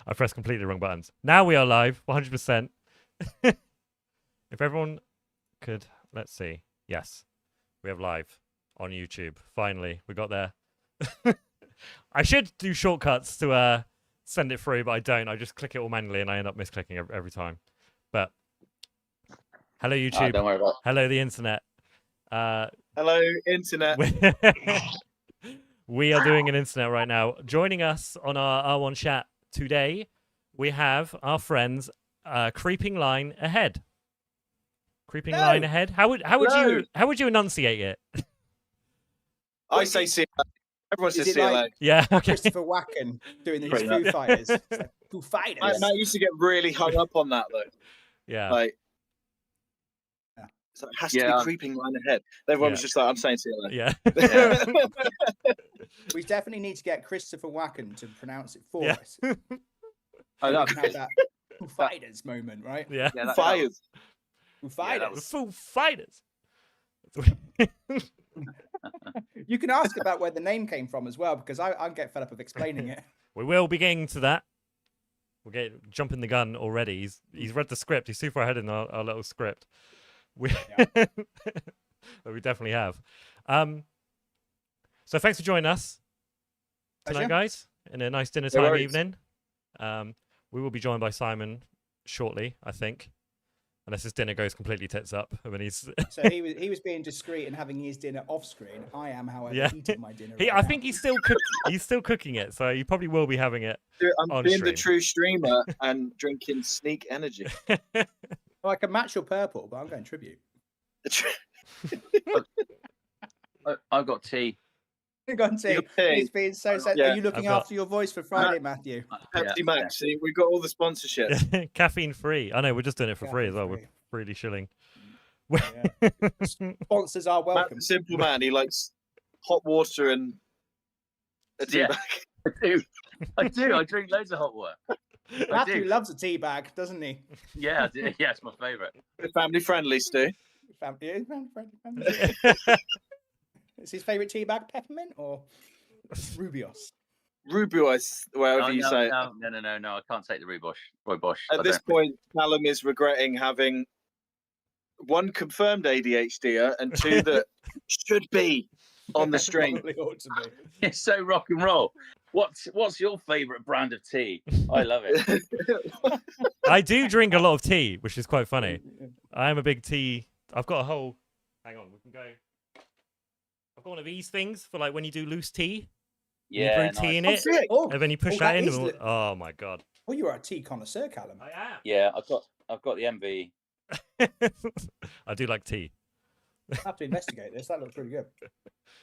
I pressed completely wrong buttons. Now we are live, 100%. If everyone could, let's see. Yes, we have live on YouTube. Finally, we got there. I should do shortcuts to send it through, but I don't. I just click it all manually, and I end up misclicking every time. But hello, YouTube. Don't worry about it. Hello, the internet. Hello, internet. We are doing an internet right now. Joining us on our R1 chat today, we have our friends Creeping Line Ahead. Creeping Line Ahead. How would you enunciate it? I say CLA. Everyone says CLA. Like Yeah, okay. Christopher Wacken doing these Foo Fighters. It's like, Foo Fighters. I used to get really hung up on that though. Yeah. Like, so it has to be Creeping Line Ahead. Everyone was just like, I'm saying CLA. Yeah. We definitely need to get Christopher Wacken to pronounce it for us. I know. Have that Foo Fighters moment, right? Yeah. Fires. Foo Fighters. The Foo Fighters. You can ask about where the name came from as well, because I get fed up of explaining it. We will be getting to that. We'll jumping the gun already. He's read the script. He's super ahead in our little script. We definitely have. So thanks for joining us tonight, guys, in a nice dinner time evening. We will be joined by Simon shortly, I think, unless his dinner goes completely tits up. I mean, he's So he was being discreet and having his dinner off screen. I am, however, eating my dinner. I think he's still cooking it, so he probably will be having it. I'm being the true streamer and drinking Sneak Energy. Well, I can match your purple, but I'm going tribute. I've got tea. You've got tea. He's being so sad. Are you looking after your voice for Friday, Matthew? Pepsi Max. See, we've got all the sponsorship. Caffeine free. I know, we're just doing it for free as well. We're really shilling. Sponsors are welcome. Matt's a simple man. He likes hot water and a tea bag. I do. I drink loads of hot water. Matthew loves a tea bag, doesn't he? Yeah, I do. Yeah, it's my favourite. Family friendly, Stu. Family friendly. Is his favourite tea bag peppermint or Rubios? Rubios, wherever you say it. No. I can't take the Rooibos. At this point, Callum is regretting having one confirmed ADHD and two that should be on the string. Ought to be. It's so rock and roll. What's your favourite brand of tea? I love it. I do drink a lot of tea, which is quite funny. I am a big tea. I've got a whole. Hang on, we can go. I've got one of these things for like when you do loose tea. Yeah, you brew tea in it, and then you push that in. Oh my god! Well, you are a tea connoisseur, Callum. I am. Yeah, I've got the MV. I do like tea. I have to investigate this. That looks really good.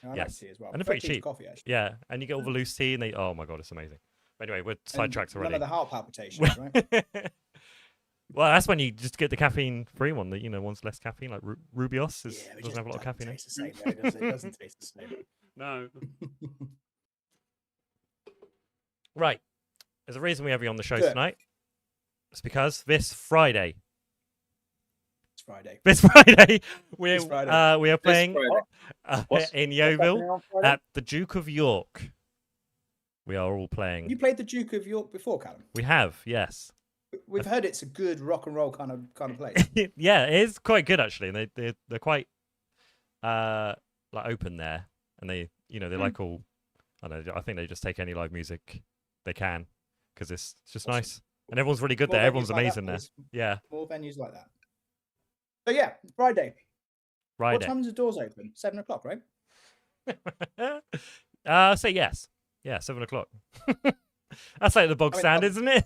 I like tea as well. And they're pretty cheap. Coffee, actually. Yeah, and you get all the loose tea, and oh my god, it's amazing. But anyway, we're sidetracked already. None of the heart palpitations, right? Well, that's when you just get the caffeine-free one. That one's less caffeine, like Rubios. Doesn't have a lot of caffeine. Taste the same, though, it doesn't taste the same. No. Right. There's a reason we have you on the show tonight. It's because this Friday. This Friday, we are playing in Yeovil at the Duke of York. We are all playing. You played the Duke of York before, Callum? We have, yes. We've heard it's a good rock and roll kind of place. Yeah, it is quite good actually. And they're quite like open there, and they like all. I don't know. I think they just take any live music they can because it's just nice, and everyone's really good there. Everyone's amazing there. Yeah, more venues like that. So yeah, Friday. What time does the doors open? 7 o'clock, right? Say yes. Yeah, 7 o'clock. That's like the bog standard, isn't it?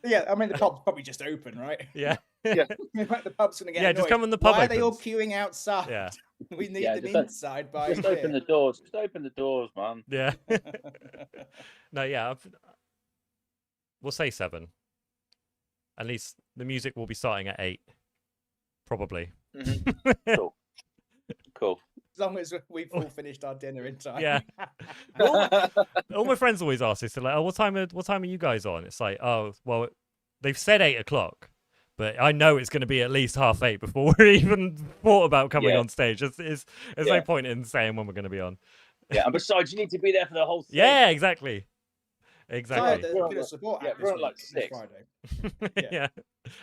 Yeah, I mean the pub's probably just open, right? Yeah. The pub's gonna get annoyed. Just come when the pub Why opens. are they all queuing outside? Yeah. We need them inside by Just open the doors. Just open the doors, man. Yeah. No, yeah. We'll say 7. At least the music will be starting at 8. Probably. Mm-hmm. Cool. As long as we've all finished our dinner in time. Yeah. all my friends always ask this. They're like, "Oh, what time are you guys on?" It's like, "Oh, well, they've said 8 o'clock, but I know it's going to be at least 8:30 before we're even thought about coming on stage. There's no point in saying when we're going to be on." Yeah, and besides, you need to be there for the whole thing. Yeah, exactly. Exactly. There's a support act we're this at like week, this 6. Friday. Yeah.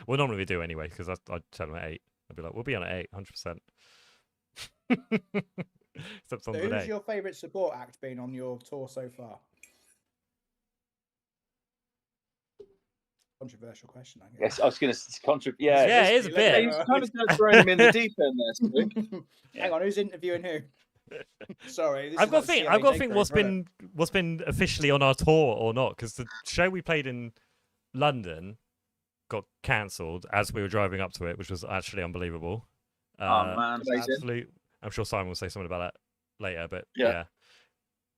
Well, normally we do anyway, because I'd tell them at 8. I'd be like, we'll be on at 8, 100%. Except on So the who's day. your favourite support act been on your tour so far? Controversial question, I guess. Yes, I was going to contribute. Yeah, Yeah, it is a bit. He's kind of thrown him in the deep end there. Stu. Hang on, who's interviewing who? Sorry, this I've is got like to think. CMA I've got to think takeover, what's been officially on our tour or not, because the show we played in London got cancelled as we were driving up to it, which was actually unbelievable. oh man, Amazing. Absolute. I'm sure Simon will say something about that later, but Yeah.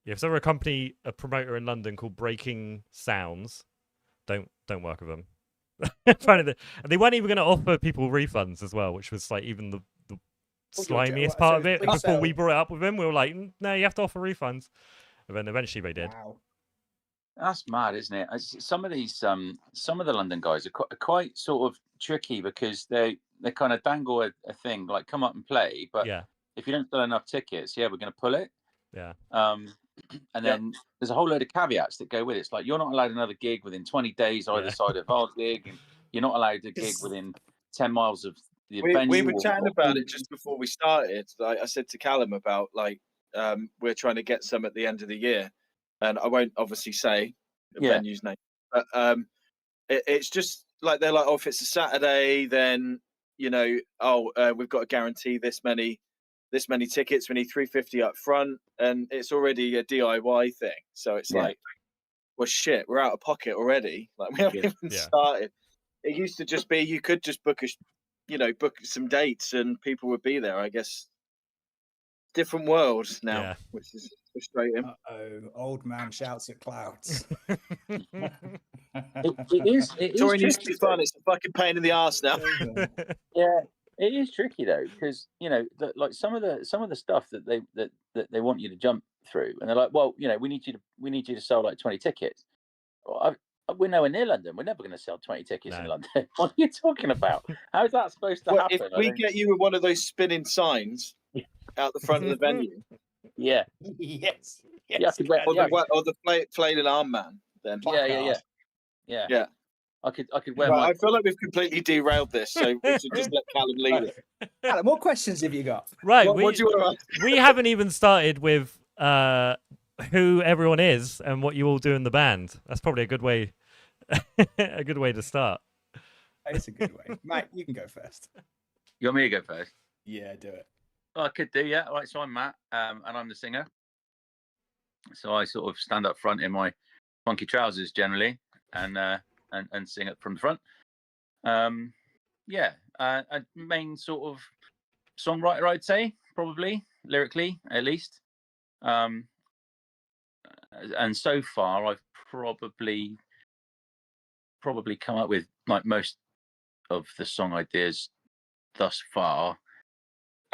If there were a promoter in London called Breaking Sounds, don't work with them. Apparently, they weren't even going to offer people refunds as well, which was like even the slimiest part of it. Before we brought it up with them, we were like, no, you have to offer refunds. And then eventually they did. Wow. that's mad, isn't it? Some of these, some of the London guys are quite sort of tricky because they kind of dangle a thing like come up and play, but Yeah, if you don't sell enough tickets, we're going to pull it. yeah. And then there's a whole load of caveats that go with it. It's like you're not allowed another gig within 20 days either side of our gig, and you're not allowed a gig within 10 miles of the venue. We were chatting about it just before we started. I said to Callum about we're trying to get some at the end of the year, and I won't obviously say the venue's name, but it's just like they're like, oh, if it's a Saturday, then we've got to guarantee this many tickets. We need 350 up front, and it's already a DIY thing. So it's like, well, shit, we're out of pocket already. Like we haven't even started. It used to just be you could just book some dates and people would be there. I guess different world now, which is frustrating. Old man shouts at clouds. It is. Touring used to be fun. It's a fucking pain in the arse now. Yeah, it is tricky though, because like some of the stuff that they want you to jump through, and they're like, well, we need you to sell like 20 tickets. Well, we're nowhere near London. We're never going to sell 20 tickets in London. What are you talking about? How is that supposed to happen? If we get you with one of those spinning signs out the front of the venue, yes, or the flailing arm man, then yeah. I could wear. I feel like we've completely derailed this, so we should just let Callum lead it. Callum, what questions have you got? Right, what do you want to ask? We haven't even started with who everyone is and what you all do in the band. That's probably a good way to start. It's a good way. Mate, you can go first. You want me to go first? Yeah, do it. I could do, yeah. All right, so I'm Matt, and I'm the singer. So I sort of stand up front in my funky trousers generally, and sing it from the front. A main sort of songwriter, I'd say, probably lyrically at least. And so far, I've probably come up with like most of the song ideas thus far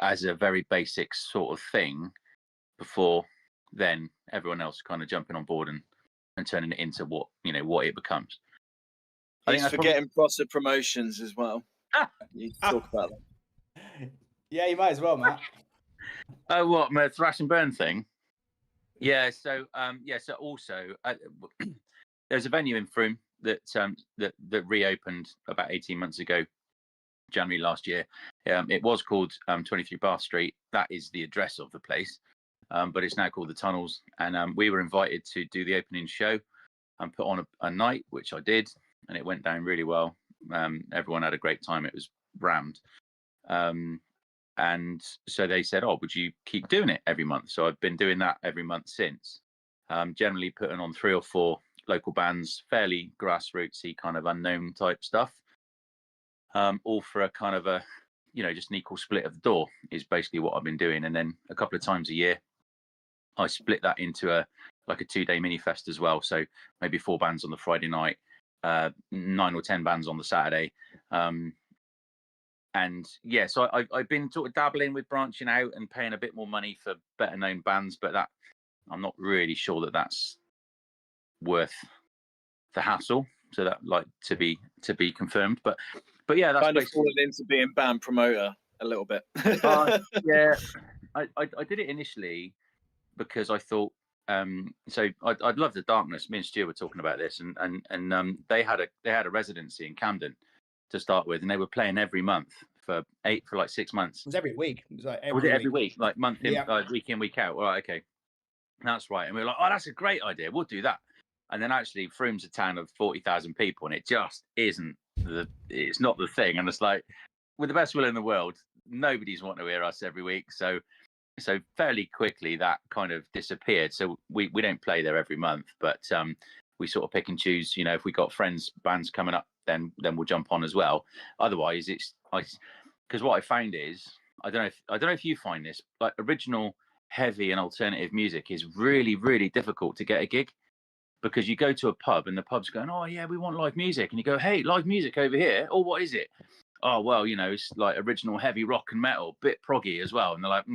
as a very basic sort of thing. Before then, everyone else kind of jumping on board and turning it into what it becomes. He's forgetting Prosser Promotions as well. You talk about that. Yeah, you might as well, Matt. Oh, what, my thrash and burn thing? Yeah. So, So also, there's a venue in Frome that reopened about 18 months ago, January last year. It was called 23 Bath Street. That is the address of the place, but it's now called the Tunnels. And we were invited to do the opening show and put on a night, which I did. And it went down really well. Everyone had a great time. It was rammed. And so they said, oh, would you keep doing it every month? So I've been doing that every month since, generally putting on 3 or 4 local bands, fairly grassrootsy kind of unknown type stuff, all for a kind of just an equal split of the door is basically what I've been doing. And then a couple of times a year, I split that into a 2-day mini fest as well. So maybe 4 bands on the Friday night, 9 or 10 bands on the Saturday. So I've been sort of dabbling with branching out and paying a bit more money for better known bands, but that I'm not really sure that that's worth the hassle. So that to be confirmed. But yeah, that's kind of fallen into being band promoter a little bit. Yeah, I did it initially because I thought so I'd love the darkness. Me and Stu were talking about this, and they had a residency in Camden to start with, and they were playing every month for like 6 months. It was every week. It was like every week, like month in, Yeah. week in, week out. All right, okay, that's right. And we were like, oh, that's a great idea. We'll do that. And then actually, Froome's a town of 40,000 people, and it just isn't it's not the thing. And it's like, with the best will in the world, nobody's wanting to hear us every week. So fairly quickly that kind of disappeared. So we don't play there every month, but we sort of pick and choose. You know, if we got bands coming up, then we'll jump on as well. Otherwise, because what I found is, I don't know if you find this, like original heavy and alternative music is really, really difficult to get a gig, because you go to a pub and the pub's going, oh yeah, we want live music, and you go, hey, live music over here. Oh, what is it? Oh, well, you know, it's like original heavy rock and metal, bit proggy as well. And they're like,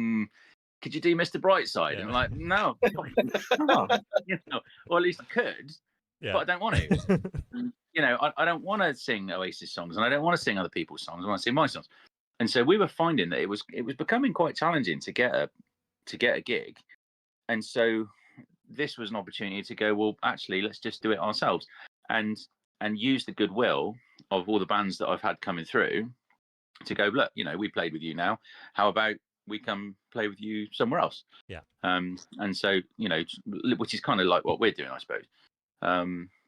could you do Mr. Brightside? Yeah. And I'm like, no, you know, or at least I could, but I don't want to. You know, I don't want to sing Oasis songs, and I don't want to sing other people's songs. I want to sing my songs. And so we were finding that it was becoming quite challenging to get a gig. And so this was an opportunity to go, well, actually, let's just do it ourselves, and use the goodwill of all the bands that I've had coming through to go, look, you know, we played with you now. How about we come play with you somewhere else? Yeah. And so, you know, which is kind of like what we're doing, I suppose.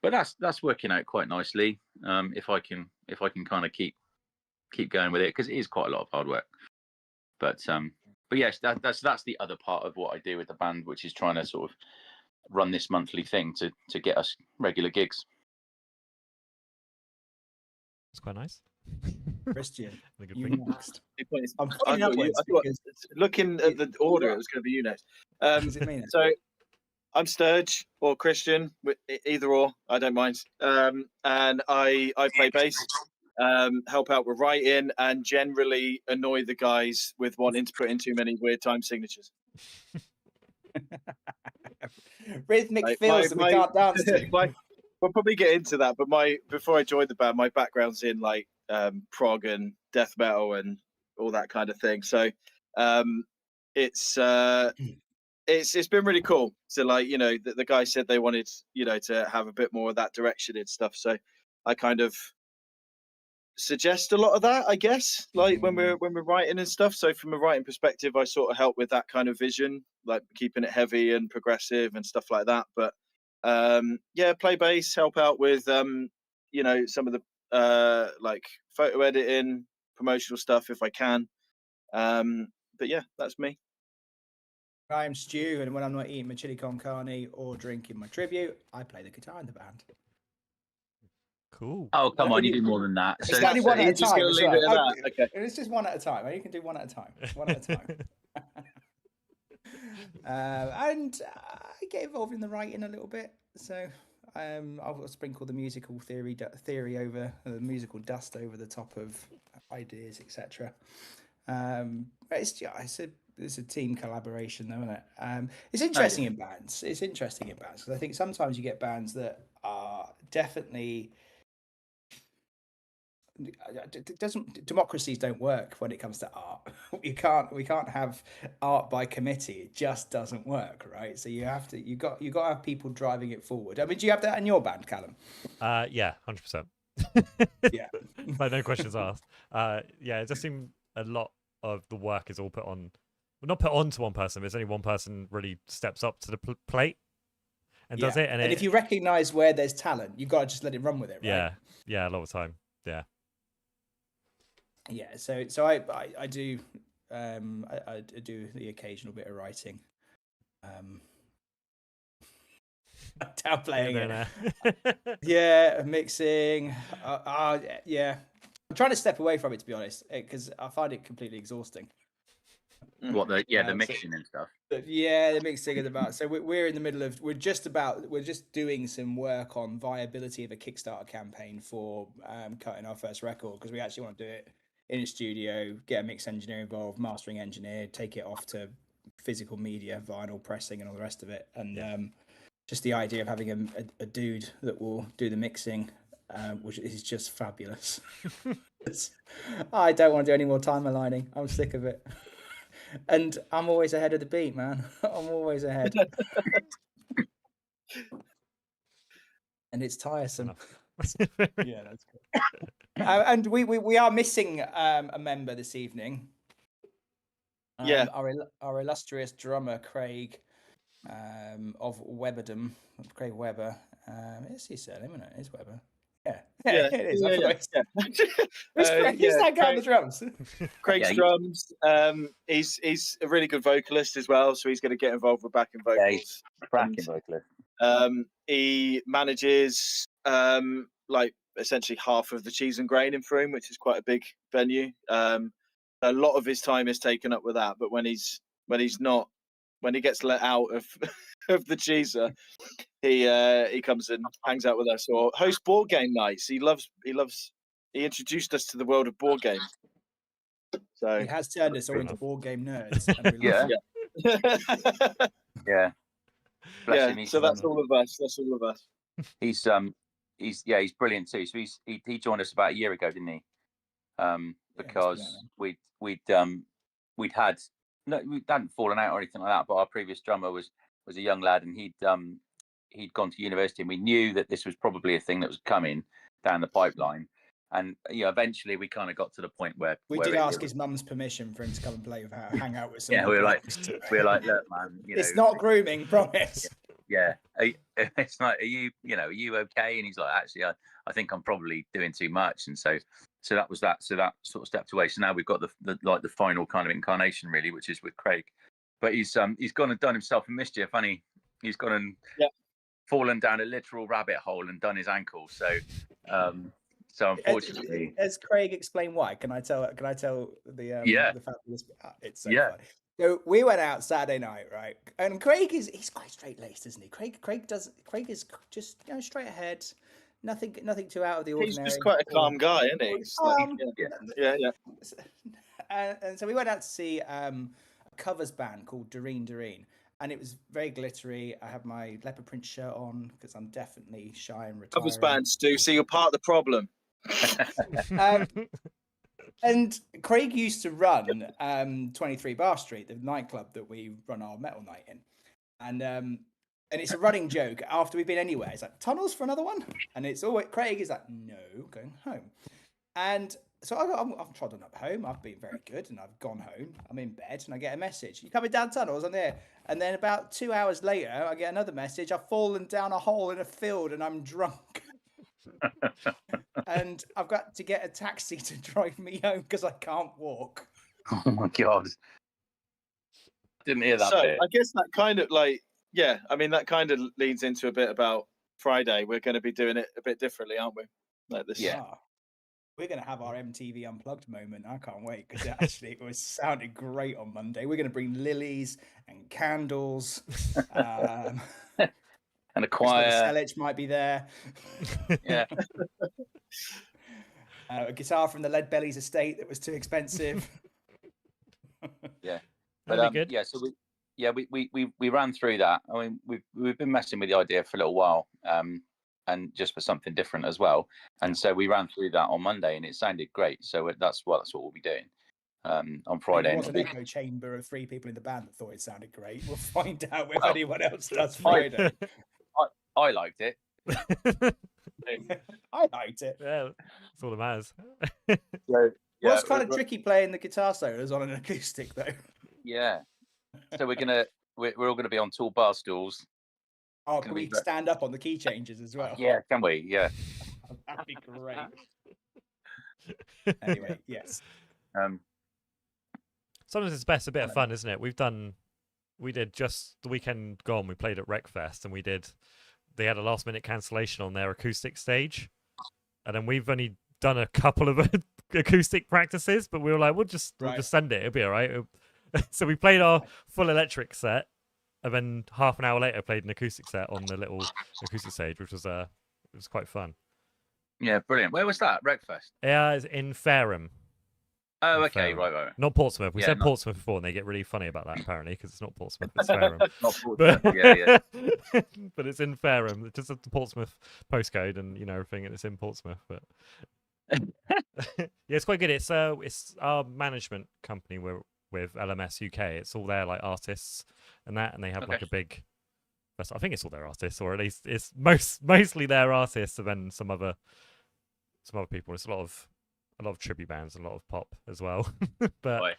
But that's working out quite nicely. If I can kind of keep going with it, because it is quite a lot of hard work. But yes, that's the other part of what I do with the band, which is trying to sort of run this monthly thing to get us regular gigs. It's quite nice. Christian, A good you thing. next. I I'm following up thought, looking at the order, it was going to be you next. Does it mean? So I'm Sturge or Christian, either or, I don't mind. And I play bass, help out with writing, and generally annoy the guys with wanting to put in too many weird time signatures. Rhythmic feels that we can't dance to. We'll probably get into that, but before I joined the band, my background's in like prog and death metal and all that kind of thing. So it's been really cool. So like, you know, the guys said they wanted, you know, to have a bit more of that direction and stuff. So I kind of suggest a lot of that, I guess, like when we're writing and stuff. So from a writing perspective, I sort of help with that kind of vision, like keeping it heavy and progressive and stuff like that. But play bass, help out with you know, some of the like photo editing, promotional stuff if I can. But yeah, that's me. I'm Stu, and when I'm not eating my chili con carne or drinking my tribute, I play the guitar in the band. Cool. Oh, come on, you do more than that. It's only one at a time. Okay. It's just one at a time. You can do one at a time. One at a time. And I get involved in the writing a little bit. So I'll sprinkle the musical theory over the musical dust over the top of ideas, etc. It's a team collaboration, though, isn't it? It's interesting in bands. It's interesting in bands because I think sometimes you get bands that are definitely democracies don't work when it comes to art. We can't have art by committee. It just doesn't work, right? So you got to have people driving it forward. I mean, do you have that in your band, Callum? Yeah, 100%. Yeah. But no questions asked. Yeah, it just seemed a lot of the work is all put on, well, not put onto one person. There's only one person really steps up to the plate and does it. And if you recognise where there's talent, you've got to just let it run with it, right? Yeah, a lot of the time. Yeah. Yeah, so I do I do the occasional bit of writing. Downplaying it. Yeah, mixing. Yeah, I'm trying to step away from it, to be honest, because I find it completely exhausting. What the mixing and stuff. Yeah, the mixing and about. So we're in the middle of we're just doing some work on viability of a Kickstarter campaign for cutting our first record, because we actually want to do it in a studio, get a mix engineer involved, mastering engineer, take it off to physical media, vinyl pressing, and all the rest of it. And just the idea of having a dude that will do the mixing, which is just fabulous. I don't want to do any more time aligning. I'm sick of it. And I'm always ahead of the beat, man. I'm always ahead. and it's tiresome. enough. Yeah, that's good. And we are missing a member this evening. Yeah. Our illustrious drummer Craig of Weberdom, Craig Weber. It's his surname, isn't it? It's Weber. Yeah, it is. I forgot. Who's that guy on the drums? Craig's drums. He's a really good vocalist as well, so he's going to get involved with backing vocals. Yeah, he's cracking vocalist. He manages like essentially half of the Cheese and Grain in Frome, which is quite a big venue. A lot of his time is taken up with that, but when he gets let out of of the Cheeser, he comes and hangs out with us or hosts board game nights. He introduced us to the world of board games. So he has turned us all into board game nerds. And we Yeah. Yeah. Bless him. So that's all of us. He's brilliant too. So he joined us about a year ago, didn't he? Because we hadn't fallen out or anything like that, but our previous drummer was a young lad, and he'd gone to university, and we knew that this was probably a thing that was coming down the pipeline. And eventually we kind of got to the point where we did ask his mum's permission for him to come and play with her, hang out with some. Yeah, we were like, look, man, it's not grooming, promise. Yeah, it's like, are you okay? And he's like, actually, I think I'm probably doing too much, and so that was that. So that sort of stepped away. So now we've got the final kind of incarnation, really, which is with Craig. But he's gone and done himself a mischief, and he's gone and fallen down a literal rabbit hole and done his ankle. So unfortunately, has Craig explained why? Can I tell the fabulous? It's so funny. So we went out Saturday night, right? And Craig he's quite straight laced, isn't he? Craig is just straight ahead. Nothing too out of the ordinary. He's just quite a calm guy, isn't he? Yeah. And so we went out to see a covers band called Doreen, and it was very glittery. I have my leopard print shirt on because I'm definitely shy and retiring. Covers bands do, so you're part of the problem. And Craig used to run 23 Bar Street, the nightclub that we run our metal night in, and it's a running joke. After we've been anywhere, it's like, tunnels for another one, and it's always Craig is like, no, going home. And so I've trodden up home. I've been very good, and I've gone home. I'm in bed, and I get a message: "You coming down tunnels?" I'm there. And then about 2 hours later, I get another message: "I've fallen down a hole in a field, and I'm drunk." And I've got to get a taxi to drive me home because I can't walk. Oh my god! Didn't hear that. So bit. I guess that kind of that kind of leads into a bit about Friday. We're going to be doing it a bit differently, aren't we? Like this. Yeah. We're going to have our MTV Unplugged moment. I can't wait because it was sounded great on Monday. We're going to bring lilies and candles. And a choir. Selich might be there. Yeah. A guitar from the Lead Bellies estate that was too expensive. Yeah. That'd But be good. yeah, so we ran through that. I mean, we've been messing with the idea for a little while, and just for something different as well. And so we ran through that on Monday, and it sounded great. So that's what we'll be doing on Friday. There was an echo chamber of 3 people in the band that thought it sounded great. We'll find out if anyone else does Friday. I liked it. I liked it. Yeah, that's all that matters. What's kind of tricky playing the guitar solos on an acoustic, though. Yeah. So we're all gonna be on tall bar stools. Oh, can we stand up on the key changes as well? Yeah, can we? Yeah. That'd be great. Anyway, yes. Sometimes it's best a bit of fun, isn't it? We did just the weekend gone. We played at Wreckfest, and they had a last minute cancellation on their acoustic stage, and then we've only done a couple of acoustic practices, but we were like, we'll just send it. It'll be all right. So we played our full electric set, and then half an hour later played an acoustic set on the little acoustic stage, which was it was quite fun. Yeah, brilliant. Where was that? Wreckfest? Yeah, it's in Fareham. Oh, okay, right. Not Portsmouth. We said Portsmouth before, and they get really funny about that apparently because it's not Portsmouth, it's Fareham. Not Portsmouth. Yeah. But it's in Fareham. It's just the Portsmouth postcode and everything, and it's in Portsmouth. But yeah, it's quite good. It's our management company with LMS UK. It's all their like artists and that, and they have like a big I think it's all their artists, or at least it's mostly their artists, and then some other people. It's a lot of tribute bands, and a lot of pop as well. But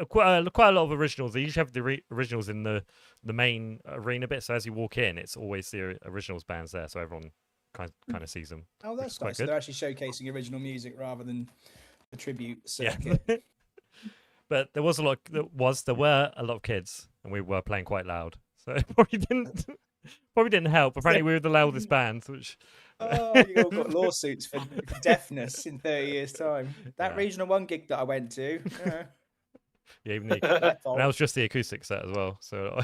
quite a lot of originals. They usually have the originals in the main arena bit. So as you walk in, it's always the originals bands there, so everyone kind of sees them. Oh, that's quite nice. So good. they're actually showcasing original music rather than the tribute circuit. Yeah. But there were a lot of kids, and we were playing quite loud, so it probably didn't help. Apparently, we were the loudest band, which. Oh, you all got lawsuits for deafness in 30 years' time. That Regional 1 gig that I went to. Yeah, even that was just the acoustic set as well. So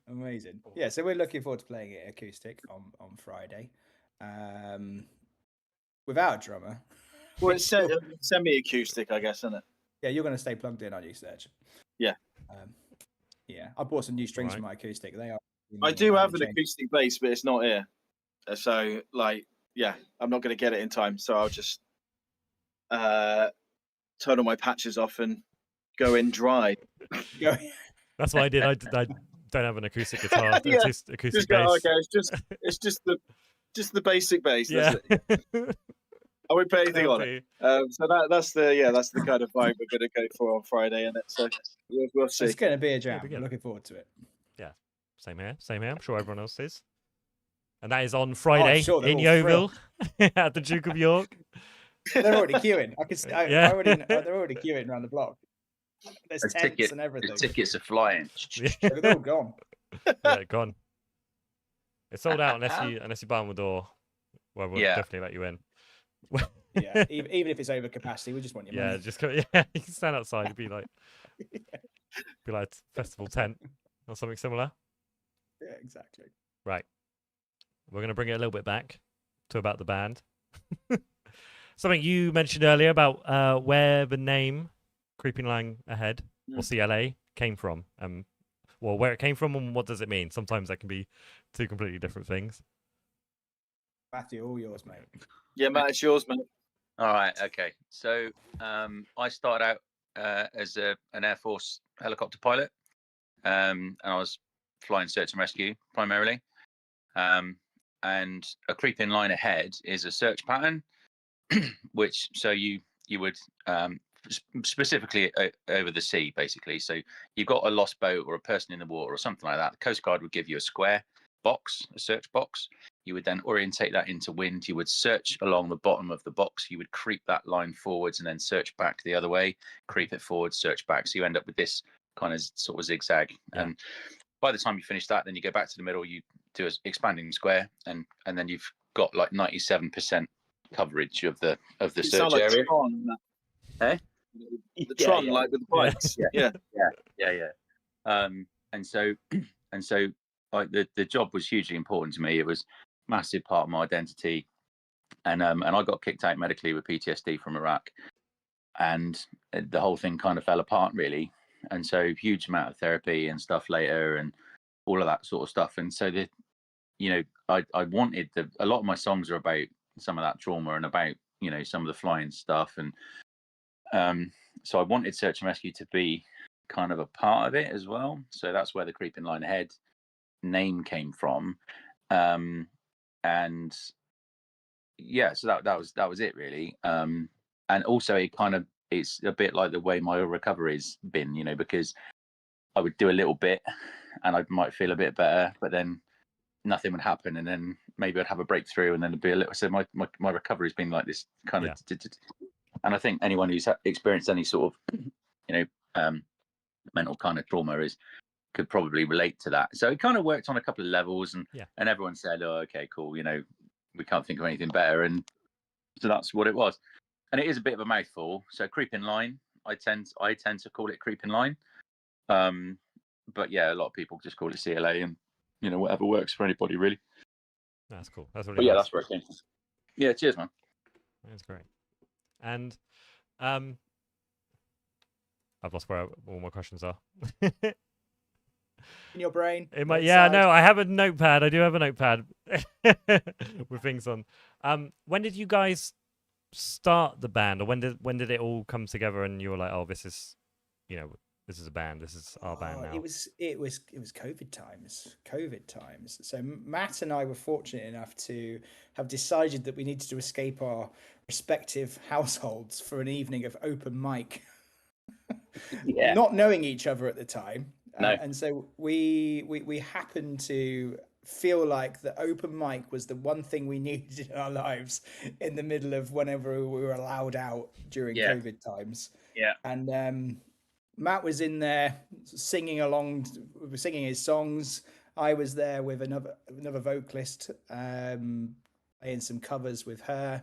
amazing. Yeah, so we're looking forward to playing it acoustic on Friday. Without a drummer. Well, it's semi-acoustic, I guess, isn't it? Yeah, you're going to stay plugged in, aren't you, Serge? Yeah. Yeah, I bought some new strings for my acoustic. They are. I do have an acoustic bass, but it's not here. So, I'm not going to get it in time. So I'll just turn all my patches off and go in dry. That's what I did. I don't have an acoustic guitar. Yeah. Acoustic bass. Okay, it's just the basic bass. Yeah. That's it. I won't put anything on it. So that's the kind of vibe we're going to go for on Friday, and so we'll see. It's going to be a jam. I'm looking forward to it. Yeah, same here. I'm sure everyone else is. And that is on Friday in Yeovil at the Duke of York. They're already queuing. They're already queuing around the block. There's tents and everything. The tickets are flying. They're all gone. Yeah, gone. It's sold out unless you buy on the door. Well, we'll definitely let you in. Yeah, even if it's over capacity, we just want your money. You can stand outside and be like festival tent or something similar. Yeah, exactly. Right, we're gonna bring it a little bit back to about the band. Something you mentioned earlier about where the name Creeping Line Ahead or CLA came from, well, where it came from and what does it mean? Sometimes that can be two completely different things. Matthew, all yours, mate. Yeah, Matt, it's yours, mate. All right, okay. So I started out as an Air Force helicopter pilot, and I was flying search and rescue primarily. And a creeping line ahead is a search pattern, which you would specifically over the sea, basically. So you've got a lost boat or a person in the water or something like that. The Coast Guard would give you a square box, a search box. You would then orientate that into wind. You would search along the bottom of the box. You would creep that line forwards and then search back the other way, creep it forward, search back. So you end up with this kind of sort of zigzag. Yeah. And by the time you finish that, then you go back to the middle, you do an expanding square, and then you've got like 97% coverage of the search like area. Tron, eh? The Tron, like with the bikes. Yeah. And so like the job was hugely important to me. It was a massive part of my identity, and I got kicked out medically with PTSD from Iraq, and the whole thing kind of fell apart really. And so huge amount of therapy and stuff later, and all of that sort of stuff. And so I wanted a lot of my songs are about some of that trauma and about some of the flying stuff, and so I wanted search and rescue to be kind of a part of it as well. So that's where the Creeping Line Ahead name came from, and so that was it really. And also it's a bit like the way my recovery's been, because I would do a little bit and I might feel a bit better, but then nothing would happen, and then maybe I'd have a breakthrough, and then it'd be a little. So my recovery's been like this kind of. And I think anyone who's experienced any sort of mental kind of trauma could probably relate to that. So it kind of worked on a couple of levels, and everyone said, "Oh, okay, cool. We can't think of anything better," and so that's what it was. And it is a bit of a mouthful. So Creeping Line, I tend to call it Creeping Line, but a lot of people just call it CLA, and whatever works for anybody really. That's cool. That's what. But nice. That's where it came from. Yeah, cheers, man. That's great. And I've lost where all my questions are. In your brain? I have a notepad. I do have a notepad with things on. When did you guys start the band, or when did it all come together and you were like, oh, this is This is a band. This is our band now. It was COVID times. So Matt and I were fortunate enough to have decided that we needed to escape our respective households for an evening of open mic. Yeah. Not knowing each other at the time. No. And so we happened to feel like the open mic was the one thing we needed in our lives in the middle of whenever we were allowed out during COVID times. Yeah. And Matt was in there singing along, singing his songs. I was there with another vocalist, playing some covers with her.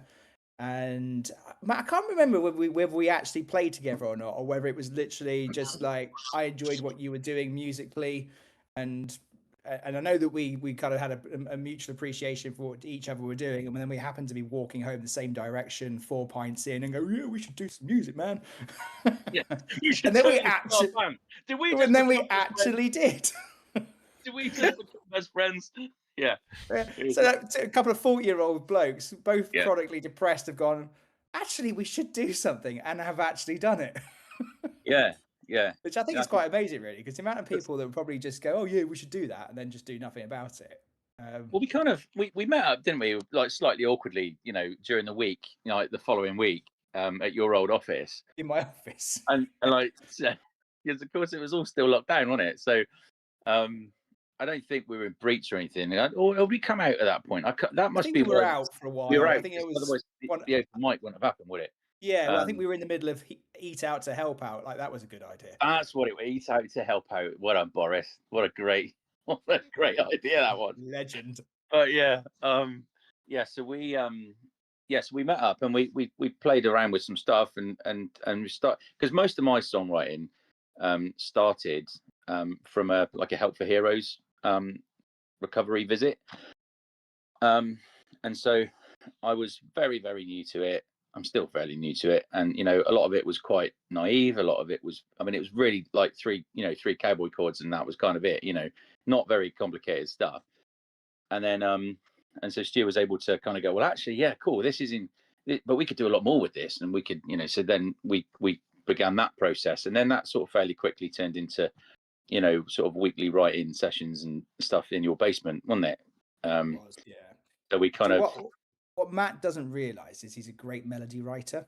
And Matt, I can't remember whether we actually played together or not, or whether it was literally just like I enjoyed what you were doing musically, and I know that we kind of had a mutual appreciation for what each other were doing, and then we happened to be walking home the same direction, 4 pints in, and go, yeah, we should do some music, man. Yeah, you should. And then we totally actually start a band. Did we? and then we actually did. Did we just become best friends? Yeah. So a couple of 40-year-old blokes, both chronically depressed, have gone, actually, we should do something, and have actually done it. Yeah. Which I think is quite amazing, really, because the amount of people that would probably just go, oh, yeah, we should do that, and then just do nothing about it. Well, we met up, didn't we? Like slightly awkwardly, during the week, like the following week, at your old office. In my office. And like, because of course it was all still locked down, wasn't it? So, I don't think we were in breach or anything. Or we come out at that point? That must be. We were out for a while. We were out. I think it was. Otherwise, the open mic wouldn't have happened, would it? Yeah, well, I think we were in the middle of Eat Out to Help Out. Like, that was a good idea. That's what it was. Eat Out to Help Out. What a Boris. What a great idea that was. Legend. But yeah. So we we met up and we played around with some stuff and we start, because most of my songwriting started from a Help for Heroes recovery visit. And so I was very, very new to it. I'm still fairly new to it, and a lot of it was quite naive. A lot of it was, it was really like three cowboy chords, and that was kind of it. Not very complicated stuff. And then and so Stu was able to kind of go, well, actually, yeah, cool. This is but we could do a lot more with this, and we could, so then we began that process, and then that sort of fairly quickly turned into, sort of weekly writing sessions and stuff in your basement, wasn't it? Yeah. So we kind of. What Matt doesn't realise is he's a great melody writer.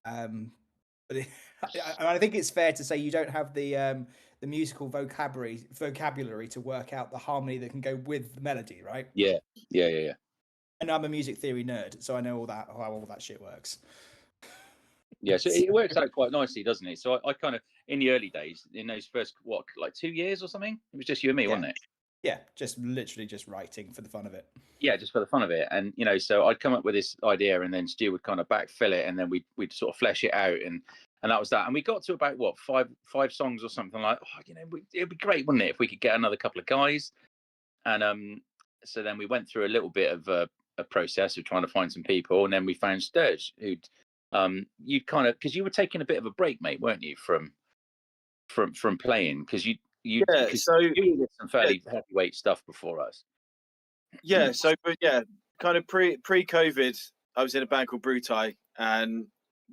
But I think it's fair to say you don't have the musical vocabulary to work out the harmony that can go with the melody, right? Yeah. And I'm a music theory nerd, so I know how all that shit works. Yeah, so it works out quite nicely, doesn't it? So I kind of, in the early days, in those first, 2 years or something? It was just you and me, wasn't it? Yeah, just literally just writing for the fun of it. Yeah, just for the fun of it. And, so I'd come up with this idea, and then Stu would kind of backfill it, and then we'd sort of flesh it out, and that was that. And we got to about, five songs or something, like, it'd be great, wouldn't it, if we could get another couple of guys? And so then we went through a little bit of a process of trying to find some people, and then we found Sturge, who'd, you kind of, because you were taking a bit of a break, mate, weren't you, from playing, because you did some fairly heavyweight stuff before us. Yeah, so kind of pre-COVID, I was in a band called Brutai, and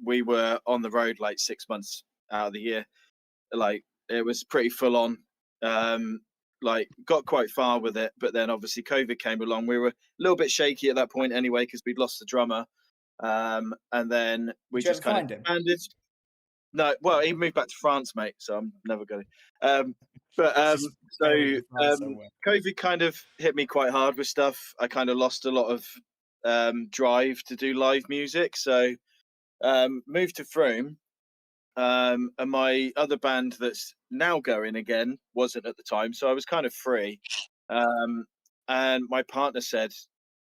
we were on the road like 6 months out of the year. Like, it was pretty full on. Got quite far with it, but then obviously COVID came along. We were a little bit shaky at that point anyway, because we'd lost the drummer. And then we just kind of expanded. No, well, he moved back to France, mate, so I'm never going. COVID kind of hit me quite hard with stuff. I kind of lost a lot of drive to do live music, so moved to Frome. And my other band that's now going again wasn't at the time, so I was kind of free. And my partner said,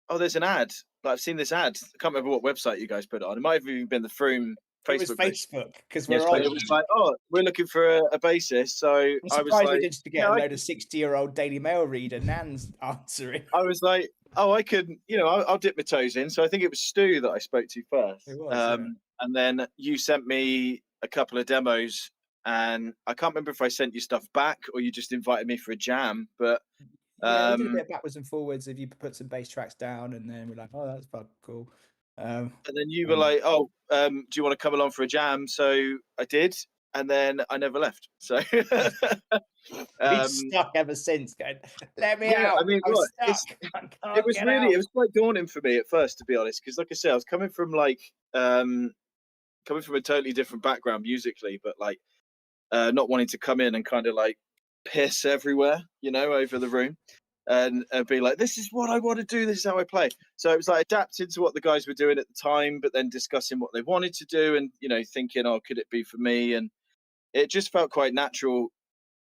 "Oh, there's an ad. I've seen this ad. I can't remember what website you guys put it on. It might have even been the Frome Facebook. It was Facebook, because it was like, oh, we're looking for a bassist. So I was like, we didn't get a load of 60-year-old Daily Mail reader Nan's answering. I was like, oh, I could, I'll dip my toes in. So I think it was Stu that I spoke to first. It was, and then you sent me a couple of demos, and I can't remember if I sent you stuff back or you just invited me for a jam, but we did a bit backwards and forwards. If you put some bass tracks down, and then we're like, oh, that's fucking cool. And then you were like, oh, do you want to come along for a jam? So I did. and then I never left. So Been stuck ever since. Going, let me yeah, out. I mean, I'm look, stuck. I it can't was get really, out. it was quite daunting for me at first, to be honest, because like I said, I was coming from like coming from a totally different background musically, but like not wanting to come in and kind of like piss everywhere, you know, over the room. And be like, this is what I want to do. This is how I play. So it was like adapting to what the guys were doing at the time, but then discussing what they wanted to do, and you know, thinking, oh, could it be for me? And it just felt quite natural.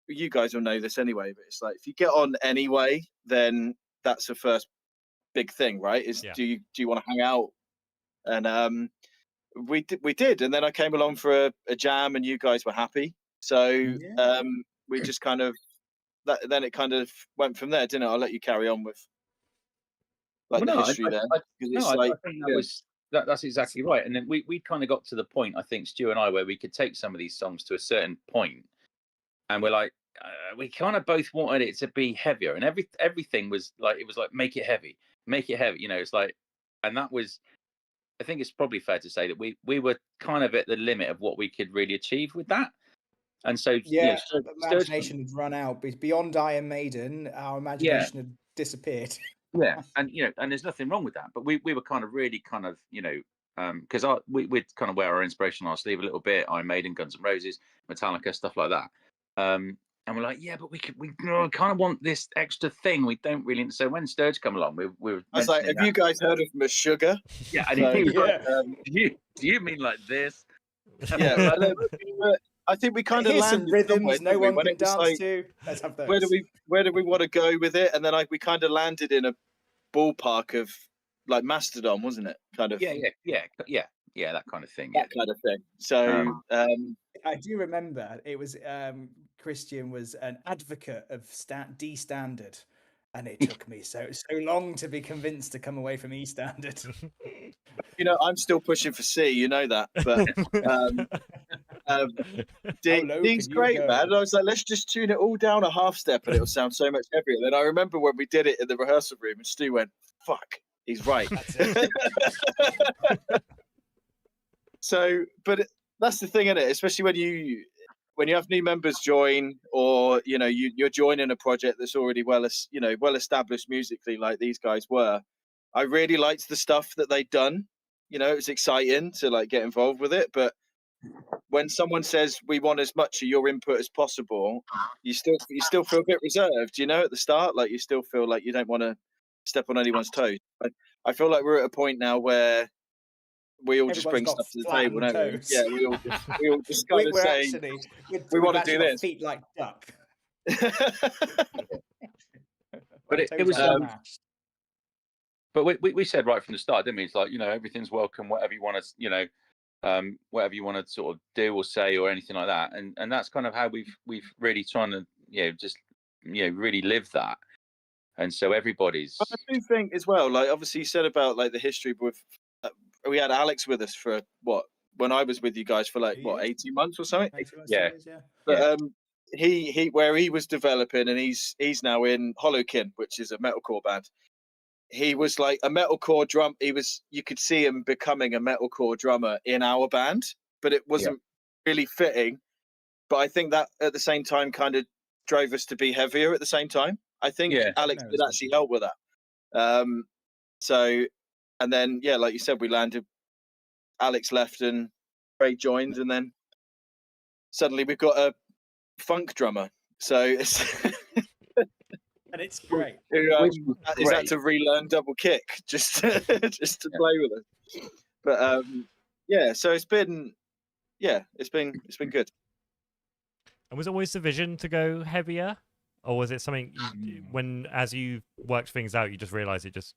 You guys will know this anyway, but it's like if you get on anyway, then that's the first big thing, right? Is Yeah. do you want to hang out? And we did, and then I came along for a jam, and you guys were happy. So Yeah. we just kind of then it kind of went from there, didn't it? I'll let you carry on with like the history there, because it's I like think that's exactly right. And then we kind of got to the point, I think, Stu and I, where we could take some of these songs to a certain point, and we're like, we kind of both wanted it to be heavier, and everything was like, it was like, make it heavy, you know. It's like, and that was, I think it's probably fair to say that we were kind of at the limit of what we could really achieve with that. And so Yeah, you know, imagination had run out. Beyond Iron Maiden, our imagination had disappeared. yeah, and you know, and there's nothing wrong with that. But we were kind of really kind of, you know, because we'd kind of wear our inspiration on our sleeve a little bit. Iron Maiden, Guns N' Roses, Metallica, stuff like that. And we're like, yeah, but we kind of want this extra thing. We don't really. So when Sturge come along, we were. I was like, have you guys heard of Meshuggah? Yeah, and So, he was yeah. like, do you mean like this? Yeah, but I think we kind of Here's some landed rhythms no one when can it was dance like, to. Let's have those. where do we want to go with it? And then we kind of landed in a ballpark of like Mastodon, wasn't it? Kind of Yeah, that kind of thing. that kind of thing. So I do remember it was Christian was an advocate of D standard, and it took me so long to be convinced to come away from E standard. you know, I'm still pushing for C, you know that, but D's great, man. And I was like, let's just tune it all down a half step, and it'll sound so much heavier. Then I remember when we did it in the rehearsal room, and Stu went, "Fuck, he's right." So, but that's the thing, isn't it? Especially when you have new members join, or you know, you're joining a project that's already well established musically, like these guys were. I really liked the stuff that they'd done. You know, it was exciting to like get involved with it, but when someone says we want as much of your input as possible, you still feel a bit reserved, you know, at the start. Like you still feel like you don't want to step on anyone's toes. I feel like we're at a point now where we all just bring stuff to the table, don't we? Yeah, we all just kind of say we want to do this. Feet like duck. But it was. But we said right from the start, didn't we? It's like, you know, everything's welcome, whatever you want to, you know, whatever you want to sort of do or say or anything like that. And that's kind of how we've really trying to, you know, just, you know, really live that. And so everybody's. But I do think as well, like obviously you said about like the history with, we had Alex with us for when I was with you guys for like 18 months or something. Yeah. But he where he was developing, and he's now in Hollowkin, which is a metalcore band. He was like a metalcore drum. You could see him becoming a metalcore drummer in our band, but it wasn't really fitting. But I think that at the same time kind of drove us to be heavier at the same time. I think Alex did actually help with that. So, and then, yeah, like you said, we landed, Alex left and Craig joined, and then suddenly we've got a funk drummer. So it's and it's great. Is that to relearn double kick just to play with us? But yeah, so it's been good. And was it always the vision to go heavier, or was it something when as you worked things out, you just realized it just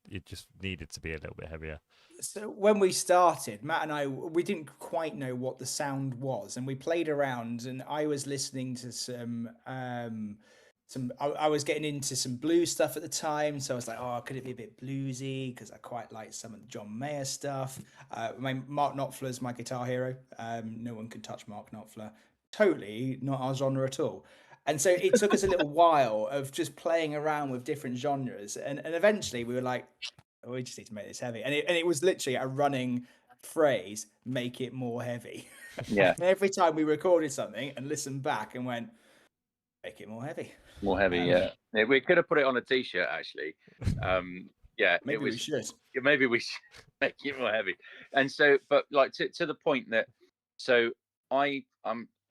needed to be a little bit heavier? So when we started, Matt and I, we didn't quite know what the sound was, and we played around, and I was listening to some I was getting into some blues stuff at the time, so I was like, oh, could it be a bit bluesy? Because I quite like some of the John Mayer stuff. Mark Knopfler's my guitar hero. No one can touch Mark Knopfler. Totally not our genre at all. And so it took us a little while of just playing around with different genres, and eventually we were like, oh, we just need to make this heavy. And it was literally a running phrase, make it more heavy. Yeah. Every time we recorded something and listened back and went, make it more heavy. More heavy, yeah. We could have put it on a t-shirt, actually. Yeah, Maybe we should. Maybe we should make it more heavy. And so, but like to the point that, so I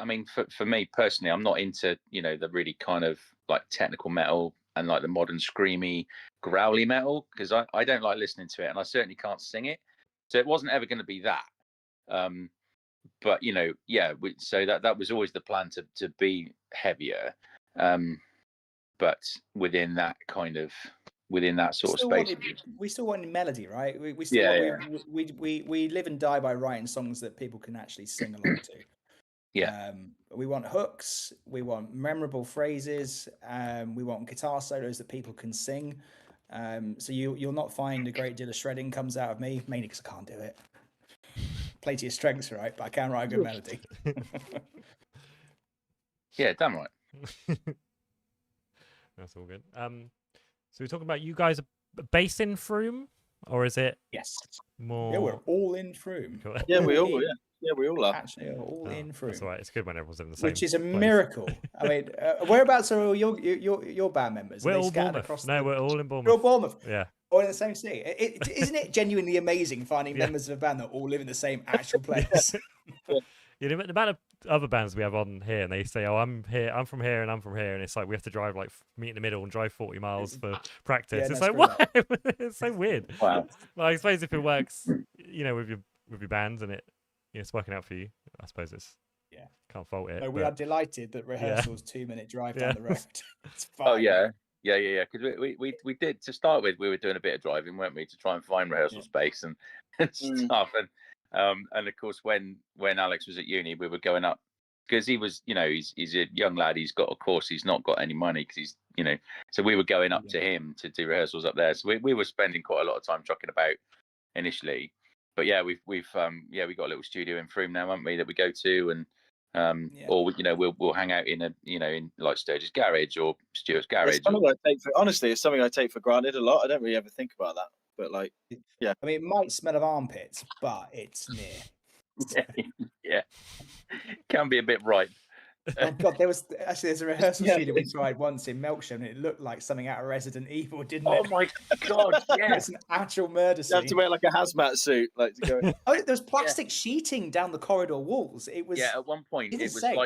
mean, for me personally, I'm not into, you know, the really kind of like technical metal and like the modern screamy, growly metal, because I don't like listening to it, and I certainly can't sing it. So it wasn't ever going to be that. But you know, yeah. So that was always the plan to be heavier, but within that sort of space. We still wanted melody, right? We still we live and die by writing songs that people can actually sing along to. Yeah. We want hooks, we want memorable phrases, we want guitar solos that people can sing. So you'll not find a great deal of shredding comes out of me, mainly because I can't do it. Play to your strengths, right? But I can write a good melody. Yeah, damn right. That's all good. So we're talking about you guys are based in Frome, or is it? Yes. More. Yeah, we're all in Frome. Cool. Yeah, we all. Yeah, we all are. Actually, all in Frome. That's all right. It's good when everyone's in the same. Which is a place. miracle. I mean, whereabouts are all your band members? We're Are they all scattered Bournemouth. across No, we're all in Bournemouth. You're all Bournemouth. Yeah. All in the same city. Isn't it genuinely amazing finding members of a band that all live in the same actual place? You know, the amount of other bands we have on here, and they say, "Oh, I'm here, I'm from here, and I'm from here," and it's like we have to drive like meet in the middle and drive 40 miles for practice. Yeah, it's no, like what? It's so weird. Wow. Well, I suppose if it works, you know, with your bands and it's working out for you, I suppose it's can't fault it. No, we are delighted that rehearsal's 2-minute drive down the road. It's fine. Oh yeah. Because we did, to start with, we were doing a bit of driving, weren't we, to try and find rehearsal space and stuff. And of course, when Alex was at uni, we were going up because he was, you know, he's a young lad. He's got, of course, he's not got any money because he's, you know, so we were going up to him to do rehearsals up there. So we were spending quite a lot of time trucking about initially. But yeah, we got a little studio in Frome now, haven't we, that we go to, and or you know we'll hang out in in like Sturge's garage or Stuart's garage. Honestly, it's something I take for granted a lot. I don't really ever think about that, but like, yeah. I mean, it might smell of armpits, but it's near. Yeah, can be a bit ripe. Oh God, there's a rehearsal studio we tried once in Melksham, and it looked like something out of Resident Evil, didn't it? Oh my God, yeah. It's an actual murder scene. You have to wear like a hazmat suit, like to go. Oh, there was plastic sheeting down the corridor walls. It was at one point it insane.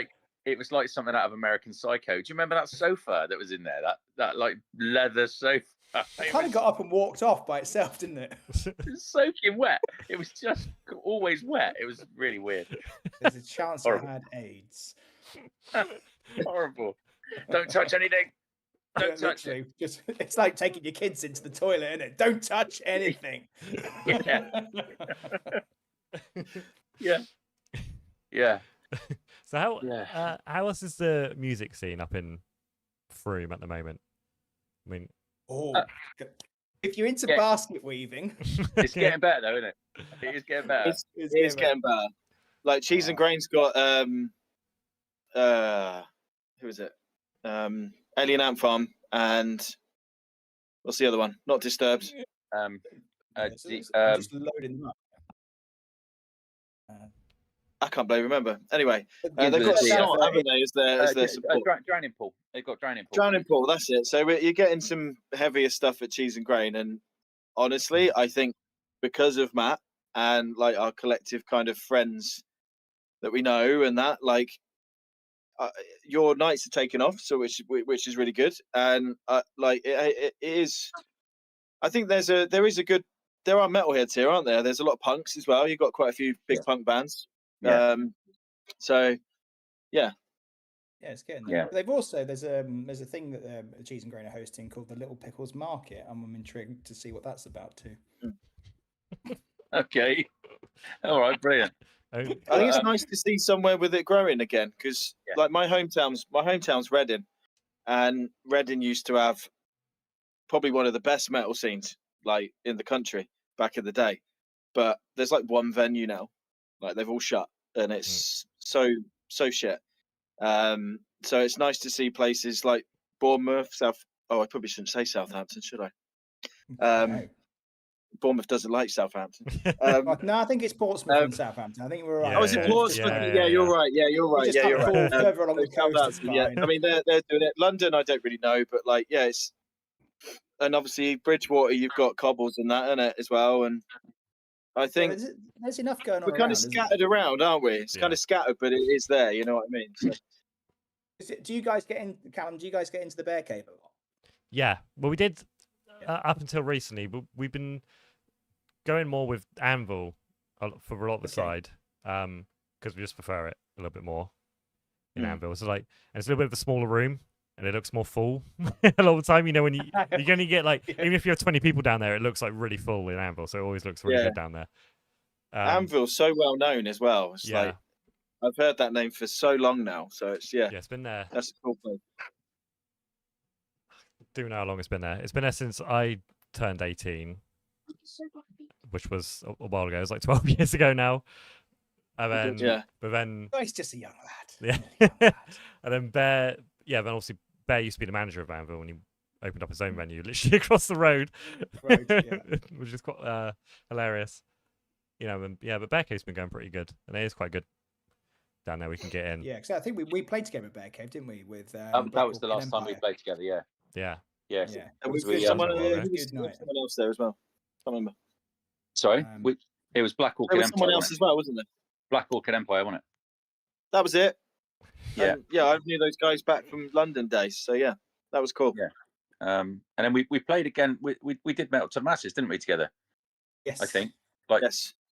was like something out of American Psycho. Do you remember that sofa that was in there? That like leather sofa. It kind of got up and walked off by itself, didn't it? It was soaking wet. It was just always wet. It was really weird. There's a chance I had AIDS. Horrible. Don't touch anything. Don't touch it. It's like taking your kids into the toilet, isn't it? Don't touch anything. Yeah. So how else is the music scene up in Frome at the moment? I mean, if you're into basket weaving, it's getting better though, isn't it? It is getting better. It is getting better. Like Cheese and Grain's got who is it? Alien Ant Farm and what's the other one? Not Disturbed. I'm just loading them up. I can't bloody remember. Anyway, they've got Snot, haven't they? Is their support? Drowning Pool. They've got Drowning Pool. Drowning Pool, that's it. So you're getting some heavier stuff at Cheese and Grain, and honestly, I think because of Matt and like our collective kind of friends that we know, and that like your nights are taken off, so which is really good, and like it is. I think there are metalheads here, aren't there? There's a lot of punks as well. You've got quite a few big punk bands. Yeah. So yeah, it's getting there. They've also there's a thing that Cheese and Grain are hosting called the Little Pickles Market. I'm intrigued to see what that's about too. Okay, all right, brilliant. I think it's nice to see somewhere with it growing again, because like my hometown's Reading, and Reading used to have probably one of the best metal scenes like in the country back in the day, but there's like one venue now, like they've all shut, and it's so shit. So it's nice to see places like Bournemouth, I probably shouldn't say Southampton, should I? Bournemouth doesn't like Southampton. No, I think it's Portsmouth um, and Southampton. I think we're right. Yeah, Oh, is it Portsmouth? yeah. You're right. Yeah, you're We right. just Yeah, have you're to right. fall further along the coast. It's Southampton, yeah. fine. I mean, they're doing it. London, I don't really know, but like, yeah, it's and obviously Bridgewater, you've got Cobbles and that in it as well, and I think There's enough going on we're kind of around, isn't scattered around, aren't we? It's kind Yeah. of scattered, but it is there. You know what I mean? So, Do you guys get in, Callum? Do you guys get into the Bear Cave a lot? Yeah, well, we did up until recently, but we've been going more with Anvil for a lot of the side, because we just prefer it a little bit more in Anvil. So like, and it's a little bit of a smaller room, and it looks more full a lot of the time. You know, when you can only get like, even if you have 20 people down there, it looks like really full in Anvil. So it always looks really good down there. Anvil's so well known as well. It's like I've heard that name for so long now. So it's it's been there. That's a cool place. Do know how long it's been there. It's been there since I turned 18, which was a while ago. It was like 12 years ago now. And then, but then, oh, he's just a young lad. Yeah, and then Bear, then obviously Bear used to be the manager of Anvil when he opened up his own venue, literally across the road, which is quite hilarious. You know, and, but Bear Cave's been going pretty good, and it is quite good down there. We can get in. Yeah, because I think we played together at Bear Cave, didn't we? With that was the last time we played together. Yeah. And we've got someone else there as well. I can't remember. Sorry, it was Black Orchid there was Empire. Someone else as well, wasn't there? Black Orchid Empire, wasn't it? That was it. Yeah, I knew those guys back from London days. So yeah, that was cool. Yeah, and then we played again. We did Metal to Masses, didn't we, together? Yes, I think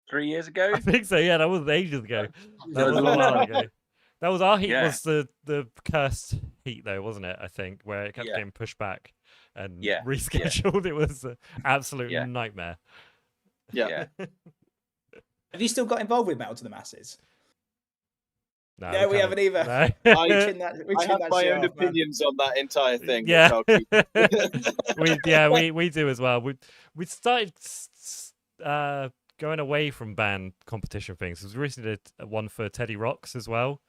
3 years ago. I think so. Yeah, that was ages ago. That was a while ago. That was our heat. Was the cursed heat though, wasn't it? I think where it kept getting pushed back and rescheduled. It was an absolute nightmare. Yeah. Have you still got involved with Metal to the Masses? No, we haven't either. No. I have my own opinions on that entire thing. Yeah, we do as well. We started going away from band competition things. We recently did one for Teddy Rocks as well,